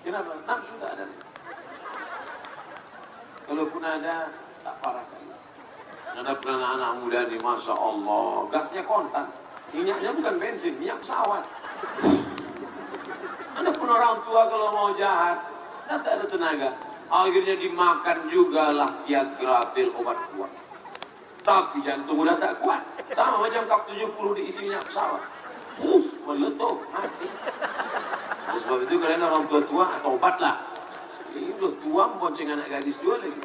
Speaker 2: Kenapa? Nafsu tak ada. Kalaupun ada, tak parah kali. Ada pun anak-anak muda ni, Masya Allah, gasnya kontan. Minyaknya bukan bensin, minyak pesawat. Ada pun orang tua kalau mau jahat, tak ada tenaga. Akhirnya dimakan juga lah Viagra pil obat kuat. Tapi jantung udah tak kuat. Sama macam kap 70 diisi minyak pesawat. Meletup, mati. Oleh sebab itu kalian orang tua-tua atau obatlah. Ini udah tua membonceng anak gadis juga lagi.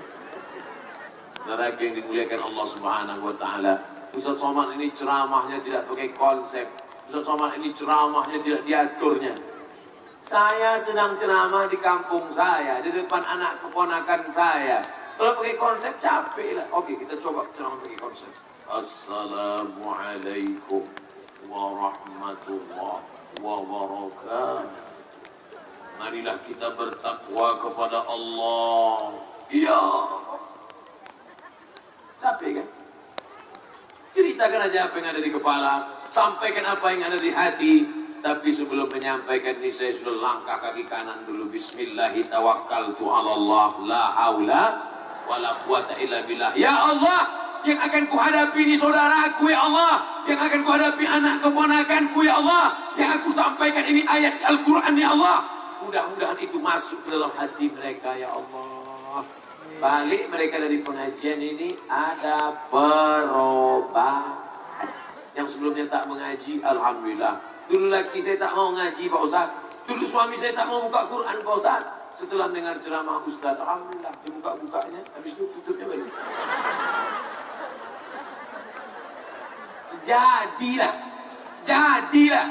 Speaker 2: Saudara yang dimuliakan Allah Subhanahu wa Ta'ala, Ustaz Somad ini ceramahnya tidak pakai konsep. Ustaz Somad ini ceramahnya tidak diaturnya. Saya sedang ceramah di kampung saya, di depan anak keponakan saya. Kalau pakai konsep capek lah. Oke, kita coba ceramah pakai konsep. Assalamualaikum warahmatullahi wabarakatuh. Marilah kita bertakwa kepada Allah. Iya. Capek kan? Ceritakan aja apa yang ada di kepala, sampaikan apa yang ada di hati. Tapi sebelum menyampaikan ini saya sudah langkah kaki kanan dulu. Bismillahi tawakkaltu ala Allah, la haula wala quwata illa billah. Ya Allah, yang akan kuhadapi ini saudaraku ya Allah, yang akan kuhadapi anak keponakanku ya Allah, yang aku sampaikan ini ayat Al-Quran ya Allah. Mudah-mudahan itu masuk ke dalam hati mereka ya Allah. Balik mereka dari pengajian ini ada perubahan. Yang sebelumnya tak mengaji, alhamdulillah. Dulu laki saya tak mau ngaji Pak Ustaz. Dulu suami saya tak mau buka Quran Pak Ustaz. Setelah dengar ceramah Ustaz, alhamdulillah dibuka-bukanya, habis itu tutupnya balik. Jadilah.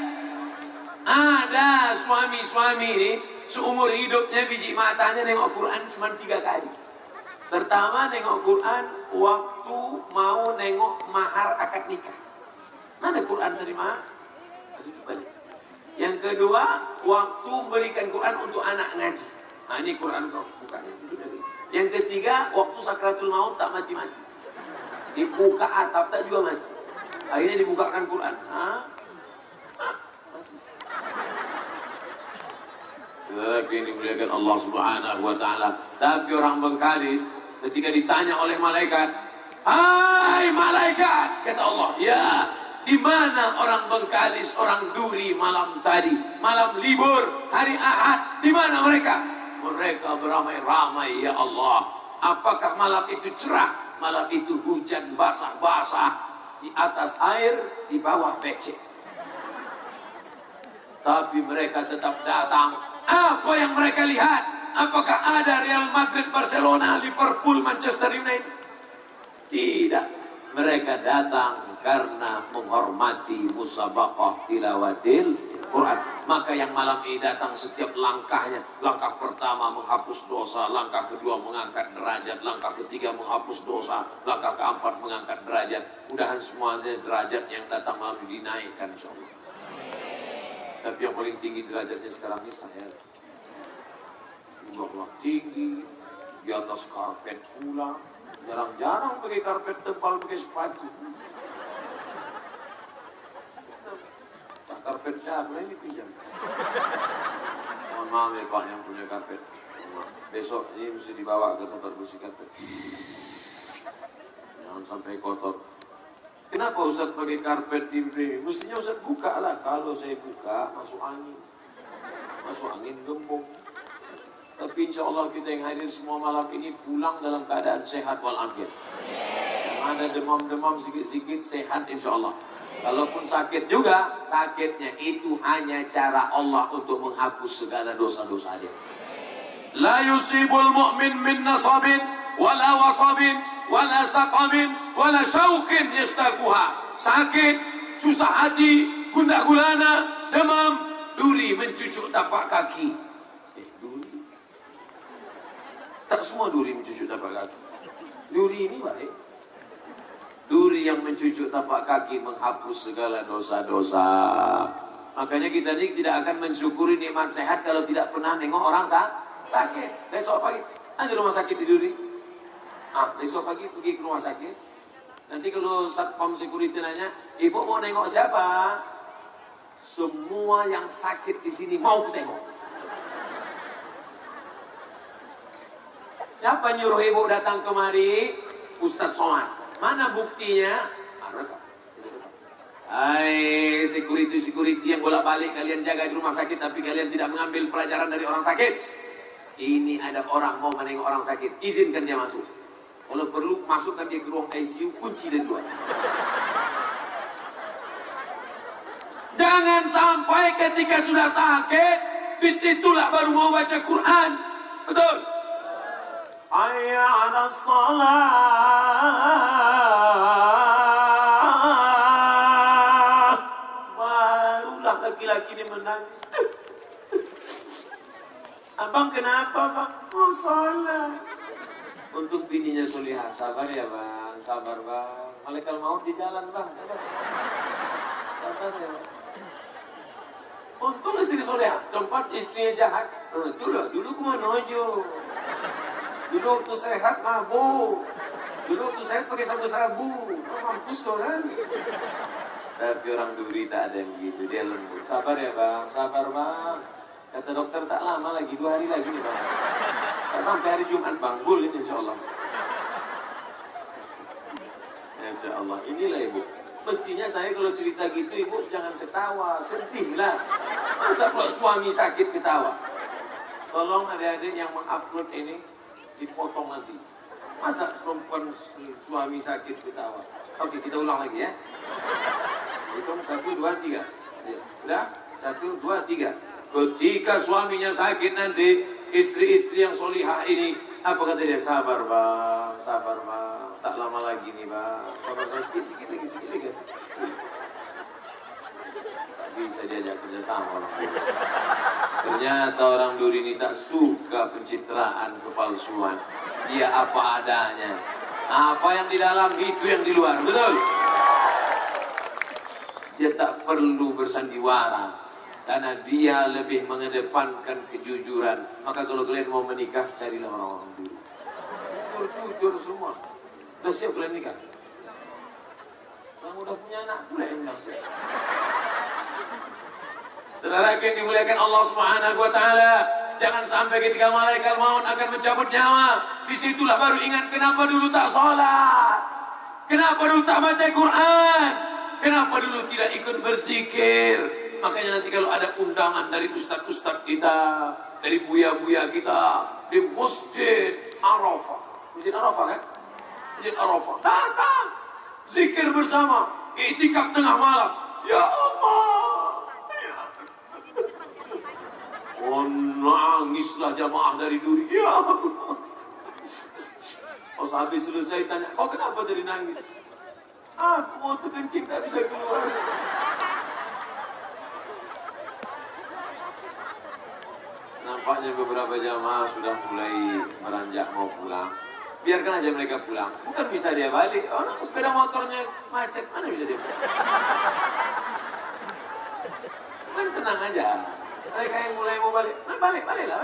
Speaker 2: Ada suami-suami ini seumur hidupnya biji matanya nengok Quran cuma 3 kali. Pertama nengok Quran waktu mau nengok mahar akad nikah. Mana Quran terima? Yang kedua, waktu berikan Quran untuk anak ngaji. Nah, ini Quran kok bukanya. Yang ketiga, waktu sakratul maut tak mati-mati. Dibuka atap tak juga mati. Akhirnya dibukakan Quran. Tapi ini dimuliakan Allah Subhanahu wa Ta'ala. Tapi orang Bengkalis ketika ditanya oleh malaikat, hai malaikat, kata Allah, ya, di mana orang Bengkalis, orang Duri malam tadi, malam libur, hari Ahad, di mana mereka? Mereka beramai-ramai, ya Allah. Apakah malam itu cerah? Malam itu hujan basah-basah, di atas air, di bawah becek. Tapi mereka tetap datang. Apa yang mereka lihat? Apakah ada Real Madrid, Barcelona, Liverpool, Manchester United? Tidak. Mereka datang karena menghormati musabaqah tilawatil Quran. Maka yang malam ini datang setiap langkahnya. Langkah pertama menghapus dosa, langkah kedua mengangkat derajat, langkah ketiga menghapus dosa, langkah keempat mengangkat derajat. Mudahan semuanya derajat yang datang malam ini dinaikkan, insyaallah. Tapi yang paling tinggi derajatnya sekarang ini saya. Sebuah tinggi, di atas karpet pula. Jarang-jarang pakai karpet tebal, pakai sepatu. Nah, karpet siapa ini pinjam? Mohon maaf ya Pak yang punya karpet. Besok ini mesti dibawa ke tempat bersih karpet. Jangan sampai kotor. Kenapa Ustaz pakai karpet di sini? Mestinya Ustaz buka lah. Kalau saya buka, masuk angin. Masuk angin gembung. Tapi insya Allah kita yang hadir semua malam ini pulang dalam keadaan sehat walafiat. Yang ada demam-demam sikit-sikit sehat insya Allah. Kalaupun sakit juga, sakitnya itu hanya cara Allah untuk menghapus segala dosa-dosa dia. La yusibul mu'min min nasabin, wala wasabin, wala saqamin, wala syaukin yastakuha. Sakit, susah hati, gundah gulana, demam, duri mencucuk tapak kaki. Duri? Tak semua duri mencucuk tapak kaki. Duri ini baik. Duri yang mencucuk tapak kaki menghapus segala dosa-dosa. Makanya kita ini tidak akan mensyukuri nikmat sehat kalau tidak pernah nengok orang sakit. Besok pagi, ada rumah sakit di Duri. Besok pagi pergi ke rumah sakit. Nanti kalau satpam security nanya, ibu mau nengok siapa? Semua yang sakit di sini mau ku tengok. Siapa nyuruh ibu datang kemari? Ustadz Somad. Mana buktinya? Rekam. Hai security yang bolak-balik kalian jaga di rumah sakit, tapi kalian tidak mengambil pelajaran dari orang sakit. Ini ada orang mau menengok orang sakit, izinkan dia masuk. Kalau perlu, masukkan dia ke ruang ICU, kunci dari luar. Jangan sampai ketika sudah sakit, disitulah baru mau baca Quran. Betul? Hayya 'alas shalah. Barulah laki-laki ini menangis. Abang kenapa bang? Oh salah. Untuk bininya solihah, sabar ya bang, sabar bang. Malaikat maut di jalan bang, sabar ya bang. Untung istri solihah, tempat istrinya jahat. Itulah, dulu ku menojo. Dulu waktu sehat mabuk. Dulu waktu sehat pakai sabu-sabu. Mampus kau kan? Tapi orang Duri tak ada yang begitu, dia lembut. Sabar ya bang, sabar bang. Kata dokter tak lama lagi, 2 hari lagi nih bang. Tak sampai hari Jumat bang, ini insya Allah. Insya Allah, inilah ibu. Mestinya saya kalau cerita gitu ibu jangan ketawa, sedih lah. Masa kalau suami sakit ketawa? Tolong adik-adik yang mengupload ini dipotong nanti. Masa perempuan suami sakit ketawa? Oke, kita ulang lagi ya. Hitung 1, 2, 3. Udah? 1, 2, 3. Ketika suaminya sakit nanti, istri-istri yang solihah ini, apa kata dia? Sabar bang, tak lama lagi nih bang. Sabar sikit lagi. Bisa diajak kerjasama orang Duri. Ternyata orang Duri ini tak suka pencitraan, kepalsuan. Dia apa adanya. Apa yang di dalam itu yang di luar, betul? Dia tak perlu bersandiwara. Karena dia lebih mengedepankan kejujuran. Maka kalau kalian mau menikah, carilah orang-orang Duri. Jujur semua. Udah siap kalian nikah? Yang udah punya anak pula yang undang saya. Saudara yang dimuliakan Allah Subhanahu wa taala, jangan sampai ketika malaikat maut akan mencabut nyawa, disitulah baru ingat kenapa dulu tak sholat, kenapa dulu tak baca Quran, kenapa dulu tidak ikut berzikir. Makanya nanti kalau ada undangan dari ustaz-ustaz kita, dari buya-buya kita di Masjid Arafah, Masjid Arafah kan? Masjid Arafah, datang zikir bersama, iktikaf tengah malam. Ya Allah, oh, nangislah jamaah dari duri. Ya Allah. Pas habis selesai tanya, kau kenapa jadi nangis? Aku mau terkencing tak bisa keluar. Nampaknya beberapa jamaah sudah mulai beranjak mau pulang. Biarkan aja mereka pulang. Bukan bisa dia balik. Oh, nah, sepeda motornya macet, mana bisa dia balik? Kan tenang aja. Mereka yang mulai mau balik, nah baliklah.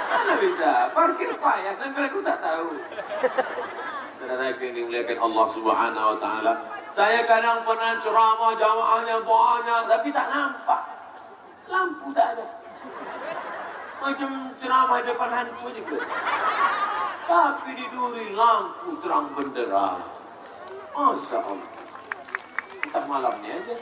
Speaker 2: Mana bisa? Parkir payah, kan mereka tak tahu. Saudara yang dimuliakan Allah Subhanahu wa taala. Saya kadang pernah ceramah, jamaahnya banyak, tapi tak nampak. Lampu tak ada. Macam ceramah depan hantu juga. Tapi di duri lampu terang benderang. Masya Allah. Entah malamnya aja.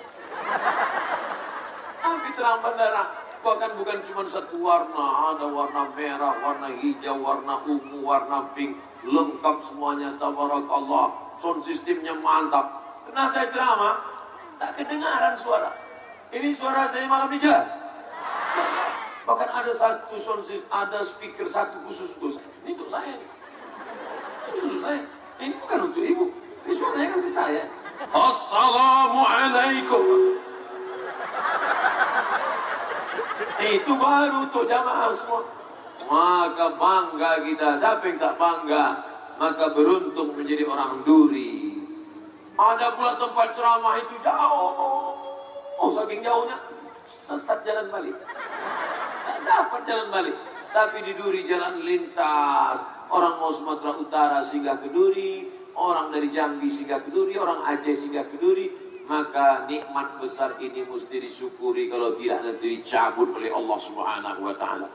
Speaker 2: Tapi terang benderang. Bahkan bukan cuma satu warna. Ada warna merah, warna hijau, warna ungu, warna pink. Lengkap semuanya. Tabarakallah. Sound sistemnya mantap. Nah saya ceramah, tak kedengaran suara. Ini suara saya malam ini jelas. Bahkan ada satu sound system, ada speaker satu khusus untuk saya. Ini untuk saya. Khusus untuk saya. Ini bukan untuk ibu. Ini suaranya kan ke saya. Assalamualaikum. Itu baru untuk jamaah semua. Maka bangga kita. Siapa yang tak bangga? Maka beruntung menjadi orang duri. Ada pula tempat ceramah itu jauh. Oh, saking jauhnya sesat jalan balik. Tak dapat jalan balik. Tapi di duri jalan lintas. Orang mau Sumatera Utara singgah ke duri. Orang dari Jambi singgah ke duri. Orang Aceh singgah ke duri. Maka nikmat besar ini mesti disyukuri. Kalau tidak nanti dicabut oleh Allah Subhanahu wa ta'ala.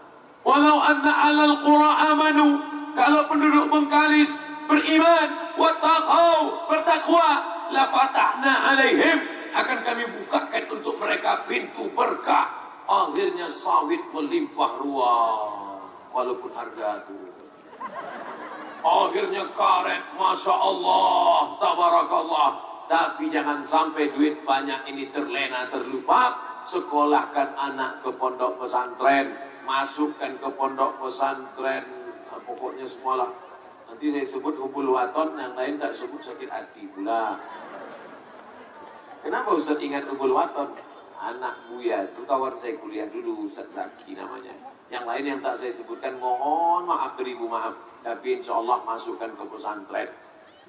Speaker 2: Walau anna alal qura amanu. Kalau penduduk Bengkalis beriman, wattaqau, bertakwa, la fatahna alaihim, akan kami bukakan untuk mereka pintu berkah. Akhirnya sawit melimpah ruah, walaupun harga turun. Akhirnya karet, masya Allah, tabarakallah. Tapi jangan sampai duit banyak ini terlena, terlupa. Sekolahkan anak ke pondok pesantren, masukkan ke pondok pesantren, pokoknya semualah. Nanti saya sebut hubul waton, yang lain tak sebut sakit hati pula. Kenapa Ustaz ingat hubul waton? Anak Buya itu kawan saya kuliah dulu, Ustaz Zaki namanya. Yang lain yang tak saya sebutkan, mohon maaf beribu maaf. Tapi insya Allah masukkan ke pesantren.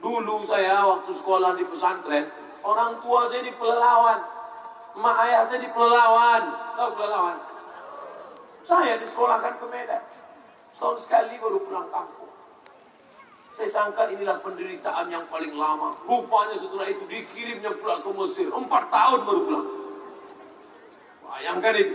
Speaker 2: Dulu saya waktu sekolah di pesantren, orang tua saya di Pelalawan, emak ayah saya di Pelalawan. Tahu Pelalawan? Saya disekolahkan ke Medan. Setahun sekali baru pulang kampung. Saya sangka inilah penderitaan yang paling lama. Rupanya setelah itu dikirimnya pula ke Mesir. 4 tahun baru pulang. Bayangkan itu.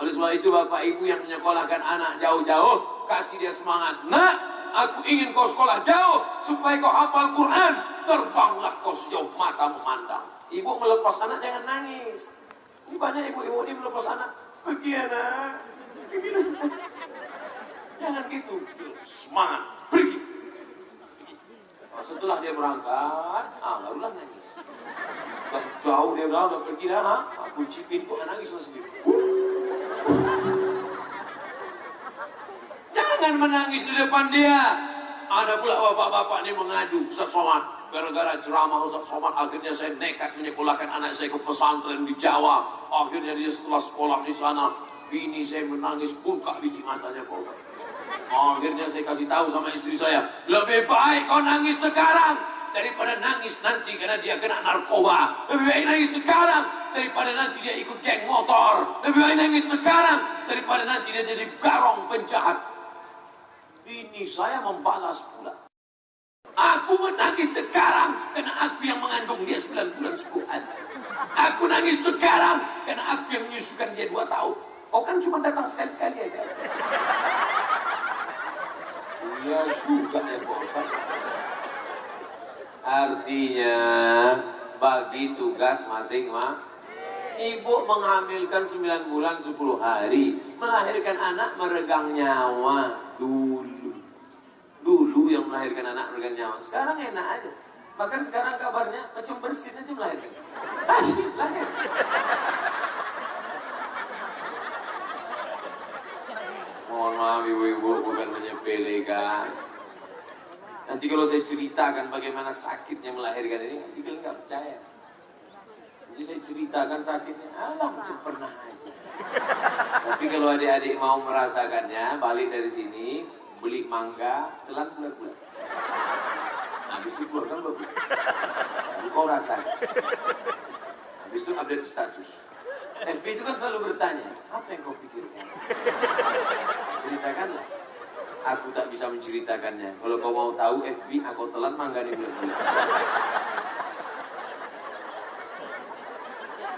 Speaker 2: Oleh sebab itu bapak ibu yang menyekolahkan anak jauh-jauh, kasih dia semangat. Nak, aku ingin kau sekolah jauh supaya kau hafal Quran. Terbanglah kau sejauh mata memandang. Ibu melepas anak jangan nangis. Ini banyak ibu-ibu ini melepas anak. Pergi anak. Jangan gitu. Semangat. Pergi. Setelah dia berangkat, barulah nangis. Jauh dia udah pergi dah. Kunci pintu nangis sendiri. Jangan menangis di depan dia. Ada pula bapak-bapak ini mengadu, Ustaz Somad, gara-gara ceramah Ustaz Somad, akhirnya saya nekat menyekolahkan anak saya ke pesantren di Jawa. Akhirnya dia setelah sekolah di sana, bini saya menangis, buka biji matanya Pak. Akhirnya saya kasih tahu sama istri saya, lebih baik kau nangis sekarang daripada nangis nanti karena dia kena narkoba. Lebih baik nangis sekarang daripada nanti dia ikut geng motor. Lebih baik nangis sekarang daripada nanti dia jadi garong penjahat. Bini saya membalas pula. Aku menangis sekarang karena aku yang mengandung dia 9 bulan 10 hari. Aku nangis sekarang karena aku yang menyusukan dia 2 tahun. Kau kan cuma datang sekali-sekali aja. Iya juga ya Pak Ustaz. Artinya bagi tugas masing-masing. Ibu menghamilkan 9 bulan 10 hari, melahirkan anak meregang nyawa dulu yang melahirkan anak meregang nyawa. Sekarang enak aja. Bahkan sekarang kabarnya macam bersin aja melahirkan. Asyik lahir. Mohon maaf ibu-ibu, bukan menyepelekan. Nanti kalau saya ceritakan bagaimana sakitnya melahirkan ini, nanti kalian nggak percaya. Jadi saya ceritakan sakitnya, alah macam pernah aja. Tapi kalau adik-adik mau merasakannya, balik dari sini, beli mangga, telan bulat-bulat. Habis itu keluarkan baru. Lalu kau rasakan. Habis itu update status. FB itu kan selalu bertanya, apa yang kau pikirkan? Ceritakanlah. Aku tak bisa menceritakannya. Kalau kau mau tahu FB, aku telan mangga di bulat-bulat.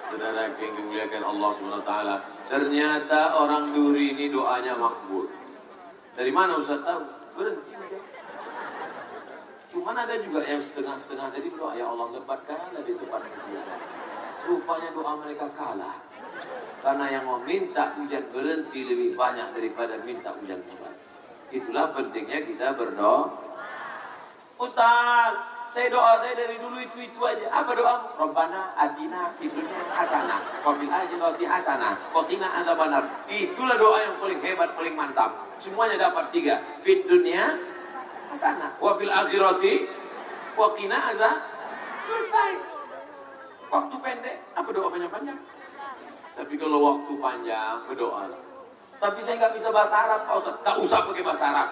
Speaker 2: Saudara yang dimuliakan Allah SWT, ternyata orang Duri ini doanya makbul. Dari mana Ustaz tahu? Berhenti aja. Cuman ada juga yang setengah-setengah tadi berdoa, ya Allah lebatkanlah dia cepat keselesaian. Rupanya doa mereka kalah. Karena yang mau minta hujan berhenti lebih banyak daripada minta hujan lebat. Itulah pentingnya kita berdoa. Ustaz, saya doa saya dari dulu itu aja. Apa doa? Rabbana atina fid dunya hasanah wa fil akhirati hasanah wa qina adzabannar. Itulah doa yang paling hebat, paling mantap. Semuanya dapat 3. Fid dunya hasanah wa fil akhirati wa qina azab. Selesai. Waktu pendek, apa doa panjang-panjang? Tapi kalau waktu panjang, berdoa. Tapi saya nggak bisa bahasa Arab, Pak Ustaz. Tak usah pakai bahasa Arab.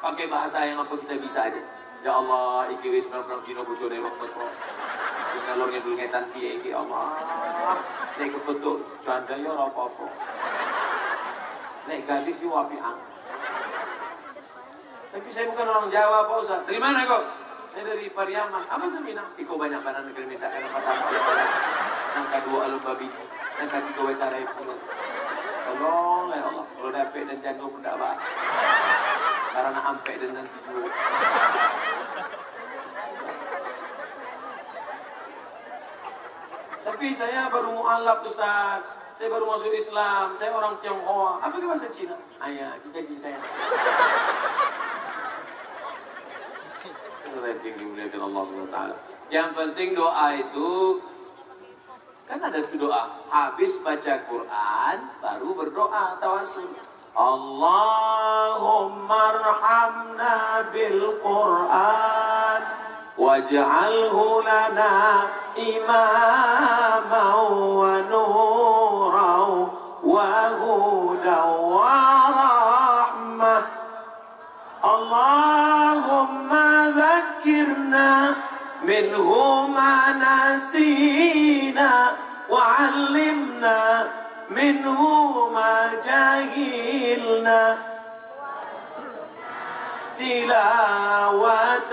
Speaker 2: Pakai bahasa yang apa kita bisa aja. Ya Allah, iki wis benar-benar dino bojone waktu kok. Wis ngalor ngidul ngetan piye iki Allah. Nek kebetul janda ya ora apa-apa. Nek gadis yo apian. Tapi saya bukan orang Jawa, Pak Ustaz. Dari mana kok? Saya dari Pariaman. Apa seminang? Iko banyak banan negeri minta karena pertama yang kedua alun-babi, yang ketiga wacara pun. Tolong ya Allah, kalau dapat dan jantung pun tak apa. Karena ampe dan nanti juga. Tapi saya baru mu'alaf Ustaz. Saya baru masuk Islam. Saya orang Tionghoa. Apa ke bahasa Cina? Ayah, cincai-cincai. Itu yang dimuliakan Allah SWT. Yang penting doa itu, kan ada tuh doa. Habis baca Quran, baru berdoa tawasul. Allahumma arhamna bil Quran waj'alhu lana imaman wa nuran wa hudan wa rahmah. Allahumma zakkirna minhu ma nasina wa 'allimna minhu ma jahilna tilawatahu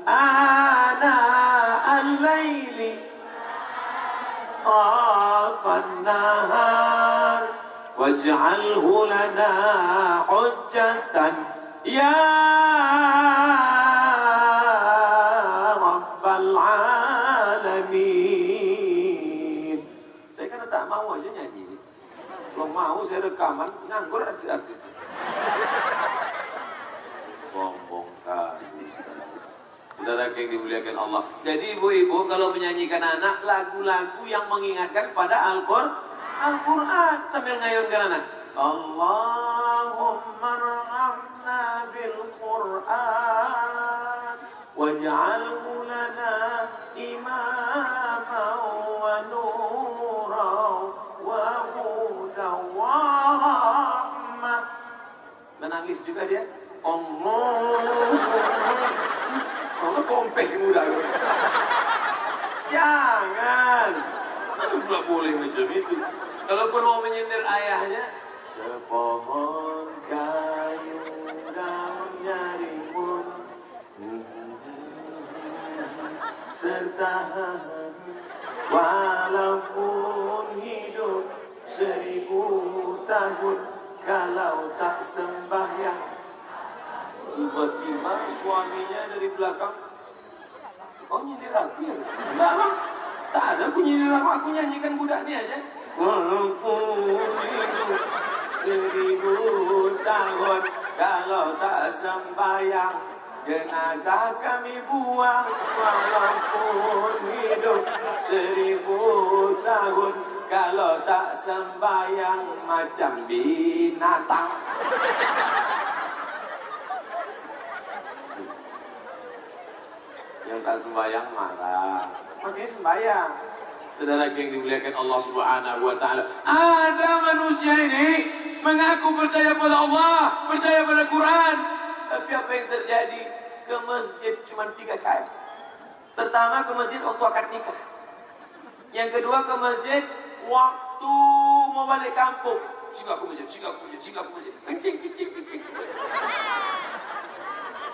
Speaker 2: ana al-laili rafan nahar waj'alhu lana hujjatan ya rabbal alamin. Saya kan tak mau aja nyanyi. Kalau mau saya rekaman nganggur artis-artis. Sombong kali. Saudara yang dimuliakan Allah. Jadi ibu-ibu kalau menyanyikan anak lagu-lagu yang mengingatkan pada Al-Quran sambil ngayunkan anak. Allahumma arhamna bil Quran waj'alhu lana imaman wa nuran wa hudan wa rahmah. Menangis juga dia. Allah kompek muda. Jangan. Mana pula boleh macam itu. Kalaupun mau menyindir ayahnya, sepohon kayu daunnya rimbun,
Speaker 3: bertahan walaupun hidup 1000 tahun kalau tak sembahyang. Tiba-tiba suaminya dari belakang, kau nyindir aku ya? Enggak bang, tak ada aku nyindir aku nyanyikan budak ni aja. Walaupun hidup 1000 tahun kalau tak sembahyang, jenazah kami buang. Walaupun hidup 1000 tahun kalau tak sembahyang, macam binatang. Yang tak sembahyang marah, makanya sembahyang. Saudara yang dimuliakan Allah Subhanahu wa taala, ada manusia ini mengaku percaya pada Allah, percaya pada Quran, tapi apa yang terjadi? Ke masjid cuma 3 kali. Pertama ke masjid waktu akad nikah. Yang kedua ke masjid waktu mau balik kampung. Singgah ke masjid. Kencing.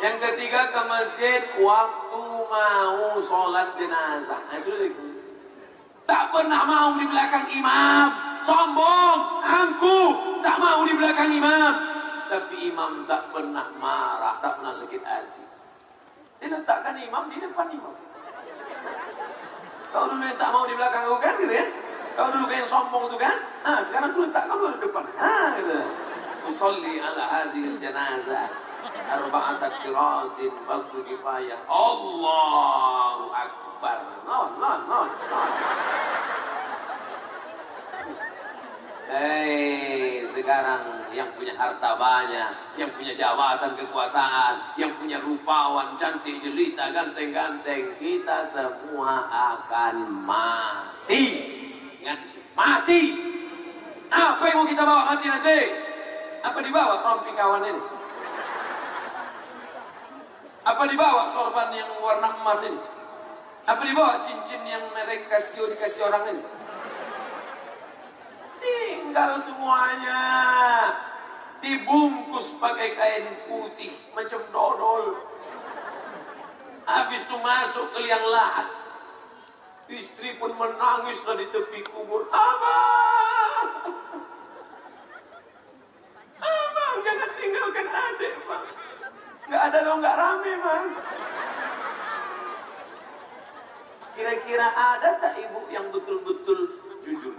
Speaker 3: Yang ketiga ke masjid waktu mau sholat jenazah. Tak pernah mau di belakang imam. Sombong, angku, tak mau di belakang imam. Tapi imam tak pernah marah, tak pernah sakit hati. Dia letakkan imam di depan imam. Kau dulu yang tak mau di belakang aku kan, gitu ya? Kau dulu yang sombong tu kan? Sekarang aku letak kau di depan. Gitu. Usolli ala hazil janazah. Arba'at qiraatin fardu kifayah. Allahu akbar. Non. Sekarang yang punya harta banyak, yang punya jabatan kekuasaan, yang punya rupawan, cantik jelita, ganteng-ganteng, kita semua akan mati. Ingat, mati. Apa yang mau kita bawa mati nanti? Apa dibawa rompi kawan ini? Apa dibawa sorban yang warna emas ini? Apa dibawa cincin yang merek Casio dikasih orang ini? Tinggal semuanya dibungkus pakai kain putih macam dodol. Habis itu masuk ke liang lahat. Istri pun menangislah di tepi kubur. Abang, jangan tinggalkan adik, Bang. Nggak ada lo nggak rame, Mas. Kira-kira ada tak ibu yang betul-betul jujur?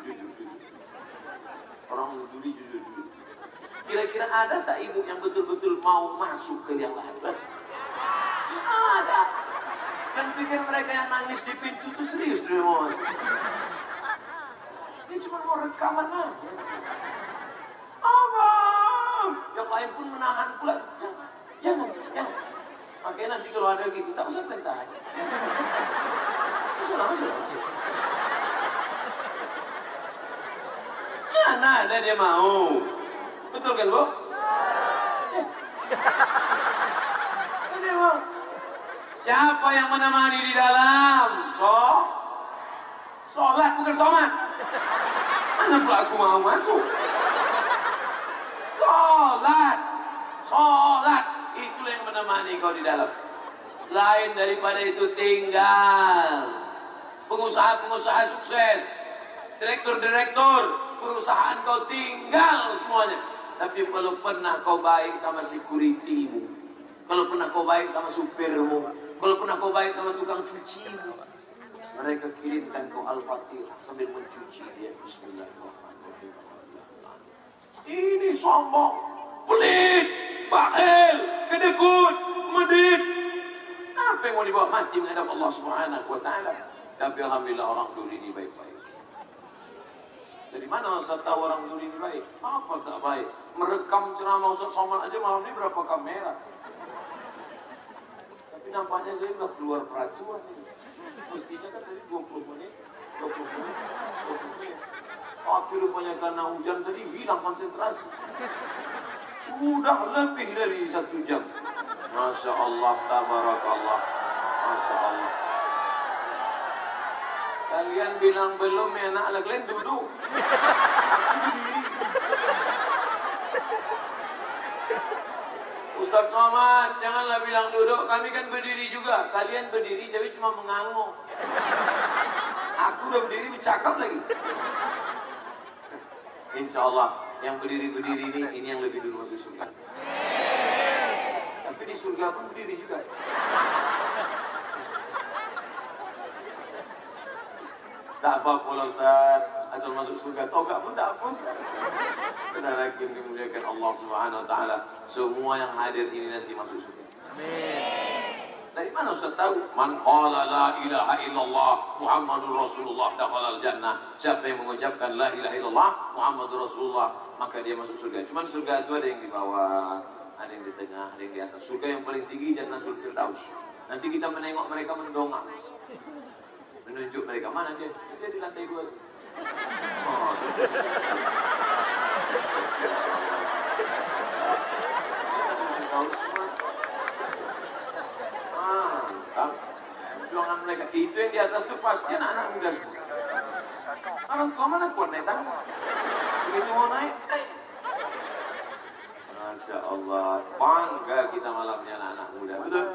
Speaker 3: Orang duri jujur. Kira-kira ada tak ibu yang betul-betul mau masuk ke liang lahat? Ada. Dan pikir mereka yang nangis di pintu itu serius dia mau masuk. Dia cuma mau rekaman aja. Abang, yang lain pun menahan pula. Jangan. Makanya nanti kalau ada gitu, tak usah perintah. Masuk. Mana ada dia mau? Betul kan, Bu? Dia mau. Siapa yang menemani di dalam? Sholat bukan somat. Mana pula aku mau masuk? Sholat. Itulah yang menemani kau di dalam. Lain daripada itu tinggal. Pengusaha-pengusaha sukses, direktur-direktur perusahaan kau tinggal semuanya. Tapi kalau pernah kau baik sama securitymu, kalau pernah kau baik sama supirmu, kalau pernah kau baik sama tukang cucimu, mereka kirimkan kau Al-Fatihah sambil mencuci dia. Bismillahirrahmanirrahim. Ini sombong, pelit, bakhil, kedekut, medit. Apa yang mau dibawa mati menghadap Allah Subhanahu wa taala? Tapi alhamdulillah orang duri ini baik-baik. Dari mana Ustaz tahu orang duri ini baik? Apa tak baik? Merekam ceramah Ustaz Somad aja malam ini berapa kamera? Tapi nampaknya saya sudah keluar peraturan ini. Mestinya kan tadi 20 menit. Tapi rupanya karena hujan tadi hilang konsentrasi. Sudah lebih dari 1 jam. Masya Allah, tabarakallah. Masya Allah. Kalian bilang belum ya nak, kalian duduk. Aku berdiri. Ustaz Somad, janganlah bilang duduk. Kami kan berdiri juga. Kalian berdiri jadi cuma mengangguk. Aku udah berdiri bercakap lagi. Insya Allah yang berdiri-berdiri ini yang lebih dulu masuk surga. Tapi di surga pun berdiri juga. Tak apa-apa lah Ustaz, asal masuk surga togak pun tak apa Ustaz. Saudara yang dimuliakan Allah Subhanahu Wa Taala, semua yang hadir ini nanti masuk surga. Dari mana Ustaz tahu? Man qala la ilaha illallah Muhammadur Rasulullah dakhala al-jannah. Siapa yang mengucapkan la ilaha illallah Muhammadur Rasulullah, maka dia masuk surga. Cuman surga itu ada yang di bawah, ada yang di tengah, ada yang di atas. Surga yang paling tinggi Jannatul Firdaus. Nanti kita menengok mereka mendongak. Menunjuk mereka, mana dia? Dia di lantai 2. Oh. Tahu semua. Mantap. Perjuangan mereka. Itu yang di atas itu pasti anak-anak muda semua. Orang tua mana kuat naik tangga? Begitu mau naik, Masya Allah. Bangga kita malamnya anak-anak muda. Betul?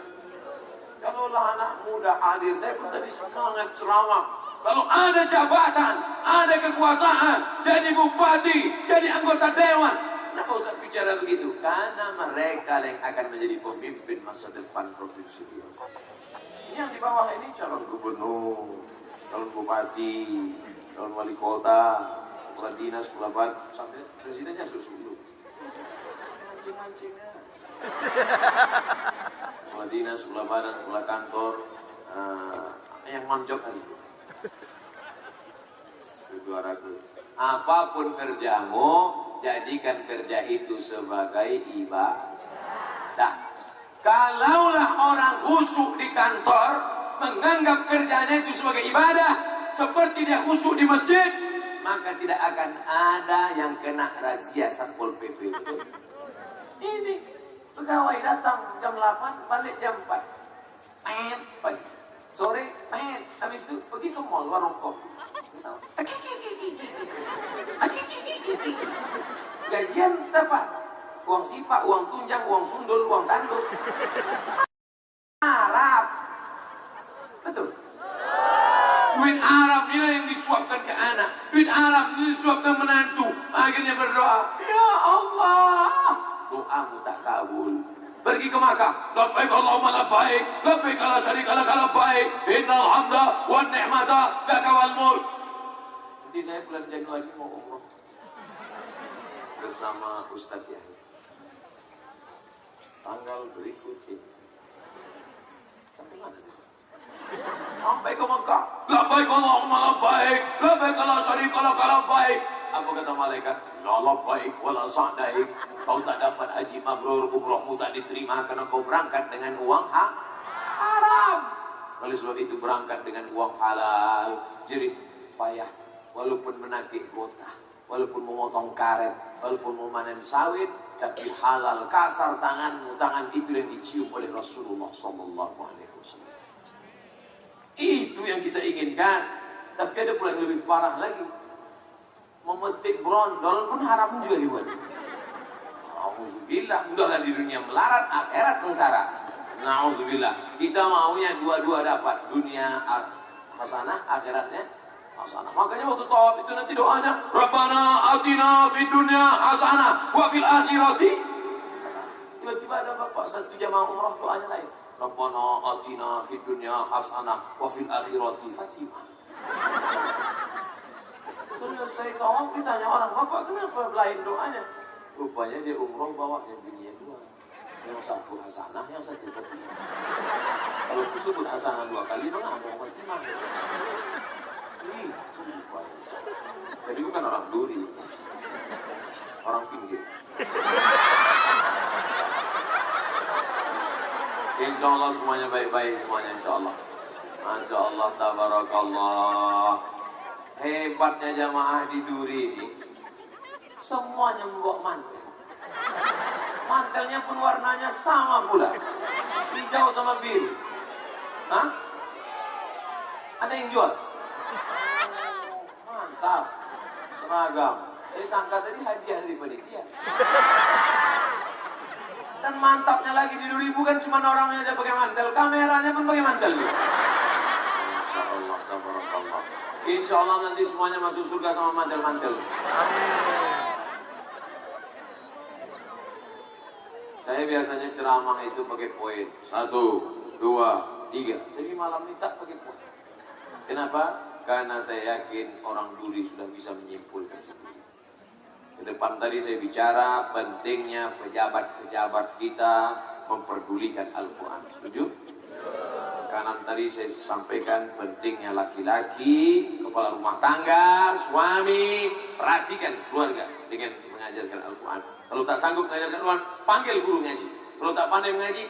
Speaker 3: Kalaulah anak muda hadir, saya pun tadi semangat ceramah. Kalau ada jabatan, ada kekuasaan, jadi bupati, jadi anggota dewan, kenapa Ustaz bicara begitu? Karena mereka yang akan menjadi pemimpin masa depan provinsi ini. Yang di bawah ini calon gubernur, calon bupati, calon wali kota, kepala dinas, kepala badan, sampai presidennya susu. Mancing-mancingnya. Kepala dinas, kepala badan, kepala kantor, yang non-job tadi. Saudaraku, apapun kerjamu, jadikan kerja itu sebagai ibadah. Kalaulah orang khusyuk di kantor, menganggap kerjanya itu sebagai ibadah, seperti dia khusyuk di masjid, maka tidak akan ada yang kena razia Satpol PP. Ini pegawai datang jam 8, balik jam 4. Pagi. Sore, habis itu pergi ke mall, warung kopi. Gajian dapat. Uang sipak, uang tunjang, uang sundul, uang tanduk. Arab. Betul. Duit Arab inilah yang disuapkan ke anak. Duit Arab ini disuapkan menantu. Akhirnya berdoa, ya Allah, doamu tak kabul. Pergi ke Makkah, labbaik Allahumma labbaik, labbaik la syarika lak labbaik, innal hamda wan ni'mata laka wal mulk. Nanti saya bulan Januari mau umroh bersama Ustaz Yahya. Tanggal berikut ini. Sampai mana tadi? Sampai ke Makkah, labbaik Allahumma labbaik, labbaik la syarika lak labbaik. Apa kata malaikat? La labbaik wala sa'daik. Kau tak dapat haji mabrur, umrohmu tak diterima karena kau berangkat dengan uang haram. Oleh sebab itu berangkat dengan uang halal, jerih, payah, walaupun menakik kota, walaupun memotong karet, walaupun memanen sawit, tapi halal. Kasar tanganmu, tangan itu yang dicium oleh Rasulullah SAW. Itu yang kita inginkan. Tapi ada pula yang lebih parah lagi, memetik brondol pun haram juga dibuat. Na'udzubillah, udahlah di dunia melarat, akhirat sengsara. Na'udzubillah, kita maunya dua-dua dapat, dunia hasanah, akhiratnya hasanah. Makanya waktu tawaf itu nanti doanya, Rabbana atina fid dunya hasanah wa fil akhirati hasanah. Tiba-tiba ada bapak satu jamaah umrah doanya lain, Rabbana atina fid dunya hasanah wa fil akhirati Fatimah. Terus saya tawaf ditanya orang, bapak kenapa lain doanya? Rupanya dia umroh bawa yang bininya 2. Yang satu hasanah, yang satu Fatimah. Kalau disebut hasanah 2 kali, mengapa Fatimah? Itu rupanya. Jadi bukan orang duri, orang pinggir. Insya Allah semuanya baik-baik, semuanya insya Allah. Masya Allah, tabarakallah. Hebatnya jamaah di Duri ini, semuanya membawa mantel. Mantelnya pun warnanya sama pula, hijau sama biru. Hah? Ada yang jual? Mantap, seragam. Saya sangka tadi hadiah dari panitia. Dan mantapnya lagi di 2000 kan cuma orangnya aja pakai mantel, kameranya pun pakai mantel. Insya Allah. Insya Allah nanti semuanya masuk surga sama mantel-mantel. Saya biasanya ceramah itu pakai poin 1, 2, 3. Jadi malam ini tak pakai poin. Kenapa? Karena saya yakin orang duri sudah bisa menyimpulkan sendiri. Ke depan tadi saya bicara pentingnya pejabat-pejabat kita memperdulikan Al-Quran. Setuju? Kanan tadi saya sampaikan pentingnya laki-laki, kepala rumah tangga, suami, perhatikan keluarga dengan mengajarkan Al-Quran. Kalau tak sanggup mengajarkan Al-Quran, panggil guru ngaji. Kalau tak pandai mengaji,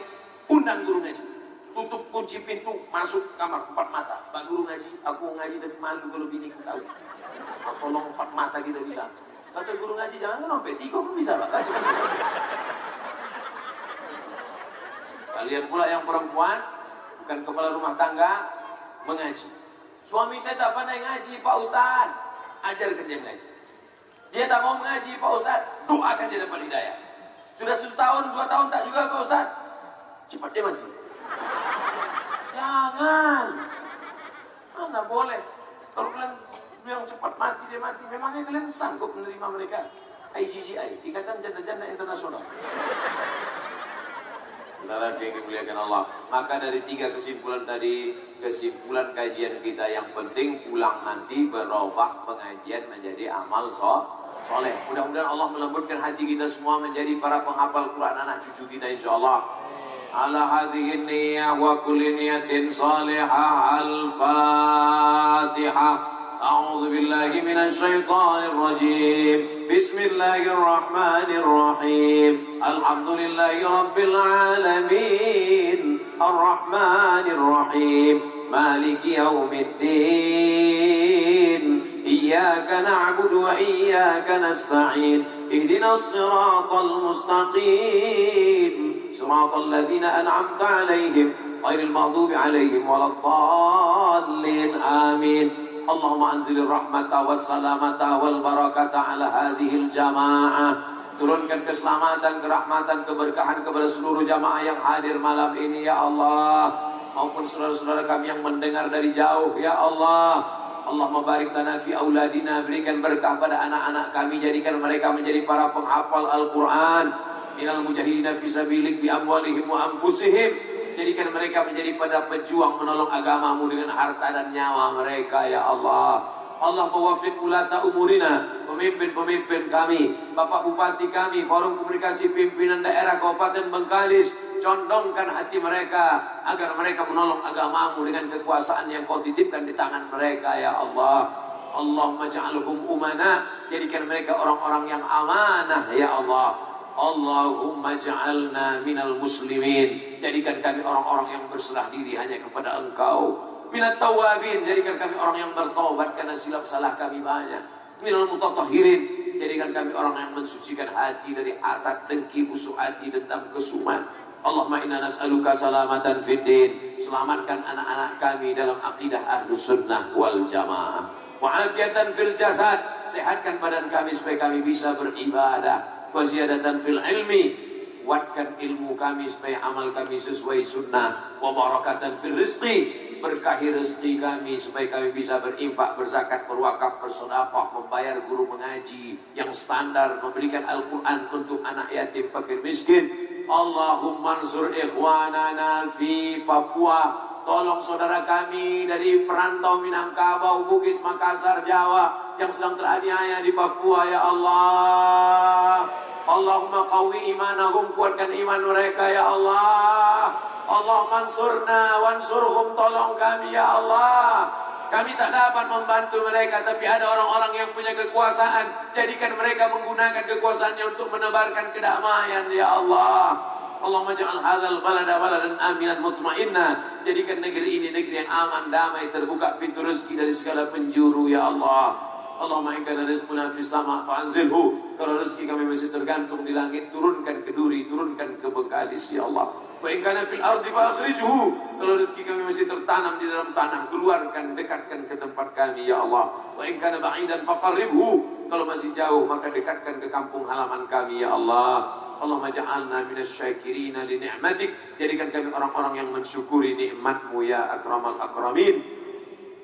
Speaker 3: undang guru ngaji. Tutup kunci pintu, masuk kamar 4 mata. Pak guru ngaji, aku mau ngaji tapi malu kalau biniku tahu. Tolong 4 mata kita bisa. Kata guru ngaji, jangan sampai 3 pun bisa Pak. Kasih. Kalian pula yang perempuan, bukan kepala rumah tangga, mengaji. Suami saya tak pandai ngaji, Pak Ustaz. Ajarkan dia mengaji. Dia tak mau mengaji, Pak Ustaz. Doakan dia dapat hidayah. Sudah 1 tahun, 2 tahun tak juga, Pak Ustaz. Cepat dia mati. Jangan. Mana boleh. Kalau kalian bilang cepat mati, dia mati. Memangnya kalian sanggup menerima mereka? IGCI, Ikatan Janda-Janda Internasional. Saudara yang dimuliakan Allah. Maka dari 3 kesimpulan tadi, kesimpulan kajian kita yang penting pulang nanti berubah pengajian menjadi amal soleh. Mudah-mudahan Allah melembutkan hati kita semua menjadi para penghafal Quran anak cucu kita insyaallah. Ala hadhihi niyyah wa kulli niyatin salihah al-Fatihah. أعوذ بالله من الشيطان الرجيم بسم الله الرحمن الرحيم الحمد لله رب العالمين الرحمن الرحيم مالك يوم الدين إياك نعبد وإياك نستعين اهدنا الصراط المستقيم صراط الذين أنعمت عليهم غير المغضوب عليهم ولا الضالين آمين اللهم أنزل الرحمة والسلامة والبركة على هذه الجماعة. Turunkan keselamatan, kerahmatan, keberkahan kepada seluruh jamaah yang hadir malam ini ya Allah, maupun saudara-saudara kami yang mendengar dari jauh ya Allah. Allahumma barik lana fi auladina, berikan berkah pada anak-anak kami, jadikan mereka menjadi para penghafal Al-Quran. Minal mujahidina fi sabilik bi amwalihim wa anfusihim, jadikan mereka menjadi pada pejuang menolong agamamu dengan harta dan nyawa mereka ya Allah. Allah mewaffiq ulata umurina, pemimpin-pemimpin kami, Bapak Bupati kami, Forum Komunikasi Pimpinan Daerah Kabupaten Bengkalis, condongkan hati mereka agar mereka menolong agamamu dengan kekuasaan yang kau titipkan di tangan mereka ya Allah. Allahumma ja'alhum umana, jadikan mereka orang-orang yang amanah ya Allah. Allahumma ja'alna minal muslimin, jadikan kami orang-orang yang berserah diri hanya kepada Engkau. Minat tawabin, jadikan kami orang yang bertobat karena silap salah kami banyak. Minal mutatahhirin, jadikan kami orang yang mensucikan hati dari asad, dengki, busuk hati, dendam, kesuman. Allahumma inna nas'aluka salamatan fid din, selamatkan anak-anak kami dalam akidah ahlus sunnah wal jamaah. Wa afiatan fil jasad, sehatkan badan kami supaya kami bisa beribadah. Wa ziyadatan fil ilmi, kuatkan ilmu kami supaya amal kami sesuai sunnah. Wa barakatan fil rizqi, berkahi rezeki kami supaya kami bisa berinfak, berzakat, berwakaf, bersedekah, membayar guru mengaji yang standar, memberikan Al-Quran untuk anak yatim, fakir, miskin. Allahumma ansur ikhwanana fi Papua, tolong saudara kami dari perantau Minangkabau, Bugis, Makassar, Jawa yang sedang teraniaya di Papua ya Allah. Allahumma qawi imanahum, kuatkan iman mereka ya Allah. Allahumma ansurna wansurhum, tolong kami ya Allah. Kami tak dapat membantu mereka, tapi ada orang-orang yang punya kekuasaan, jadikan mereka menggunakan kekuasaannya untuk menebarkan kedamaian ya Allah. Allahumma ja'al hadzal balada baladan aminan mutmainna, jadikan negeri ini negeri yang aman, damai, terbuka pintu rezeki dari segala penjuru ya Allah. Allahumma in kana rizquna fis sama' fa'anzilhu, kalau rezeki kami masih tergantung di langit, turunkan ke Duri, turunkan ke Bengkalis ya Allah. Wa in kana fil ardi fa'akhrijhu, kalau rezeki kami masih tertanam di dalam tanah, keluarkan, dekatkan ke tempat kami ya Allah. Wa in kana ba'idan faqarribhu, kalau masih jauh maka dekatkan ke kampung halaman kami ya Allah. Allahumma ja'alna minasyakirina li ni'matik, jadikan kami orang-orang yang mensyukuri nikmat-Mu ya akramal akramin.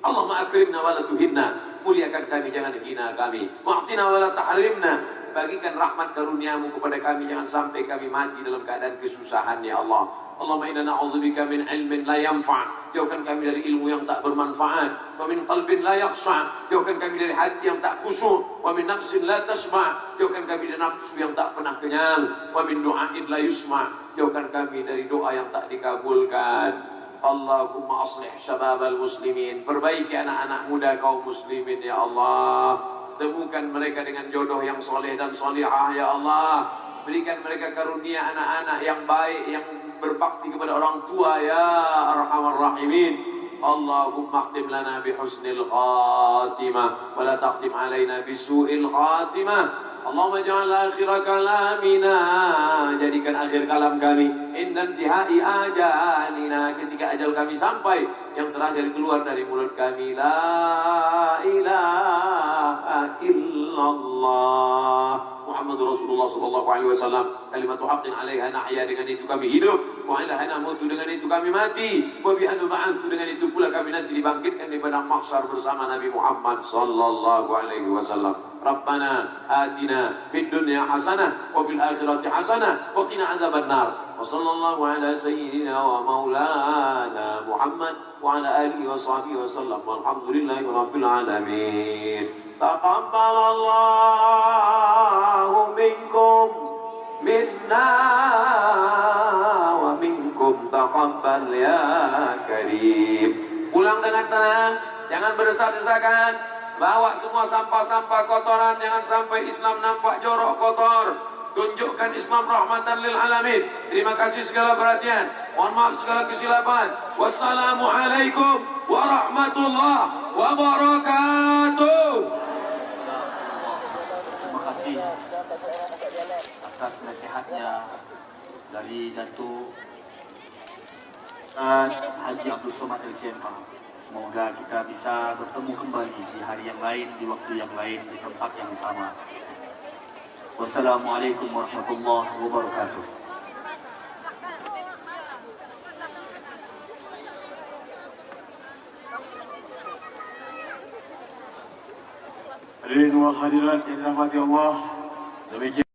Speaker 3: Allahumma akrimna wa la tuhinna. Muliakan kami, jangan hina kami. Wa'tina wa la tahrimna. Bagikan rahmat karuniamu kepada kami, jangan sampai kami mati dalam keadaan kesusahan, ya Allah. Allahumma inna na'udzubika min ilmin la yanfa'. Jauhkan kami dari ilmu yang tak bermanfaat. Wa min qalbin la yakhsha'. Jauhkan kami dari hati yang tak khusyuk. Wa min nafsin la tasma'. Jauhkan kami dari nafsu yang tak pernah kenyang. Wa min du'ain la yusma'. Jauhkan kami dari doa yang tak dikabulkan. Allahumma aslih syababal muslimin. Perbaiki anak-anak muda kaum muslimin, ya Allah. Temukan mereka dengan jodoh yang soleh dan solihah, ya Allah. Berikan mereka karunia anak-anak yang baik, yang berbakti kepada orang tua, ya Arhamar Rahimin. Allahumma khtim lana bihusnil khatimah wa la taqtim alaina bisu'il khatimah. Allahumma ja'al akhira kalamina, jadikan akhir kalam kami inna intihai ajalina, ketika ajal kami sampai, yang terakhir keluar dari mulut kami la ilaha illallah Muhammadur Rasulullah sallallahu alaihi wasallam, kalimatu haqqin 'alaiha nahya, dengan itu kami hidup, wa 'alaiha namutu, dengan itu kami mati, wa biha nub'atsu, dengan itu pula kami nanti dibangkitkan di padang mahsyar bersama Nabi Muhammad sallallahu alaihi wasallam. Rabbana atina fid dunya hasanah wa fil akhirati hasanah wa qina adzabannar. Wa sallallahu ala sayyidina wa maulana Muhammad wa ala alihi wa sahbihi wa sallam. Walhamdulillahi rabbil alamin. Taqabbalallahu minkum minna wa minkum taqabbal ya karim. Pulang dengan tenang, jangan berdesak-desakan. Bawa semua sampah-sampah kotoran, jangan sampai Islam nampak jorok kotor. Tunjukkan Islam rahmatan lil alamin. Terima kasih segala perhatian. Mohon maaf segala kesilapan. Wassalamualaikum warahmatullahi wabarakatuh.
Speaker 1: Terima kasih atas nasihatnya dari Datuk Haji Abdul Somad LCMA. Semoga kita bisa bertemu kembali di hari yang lain, di waktu yang lain, di tempat yang sama. Wassalamualaikum warahmatullahi wabarakatuh. Hadirin wa hadirat yang dirahmati Allah, demikian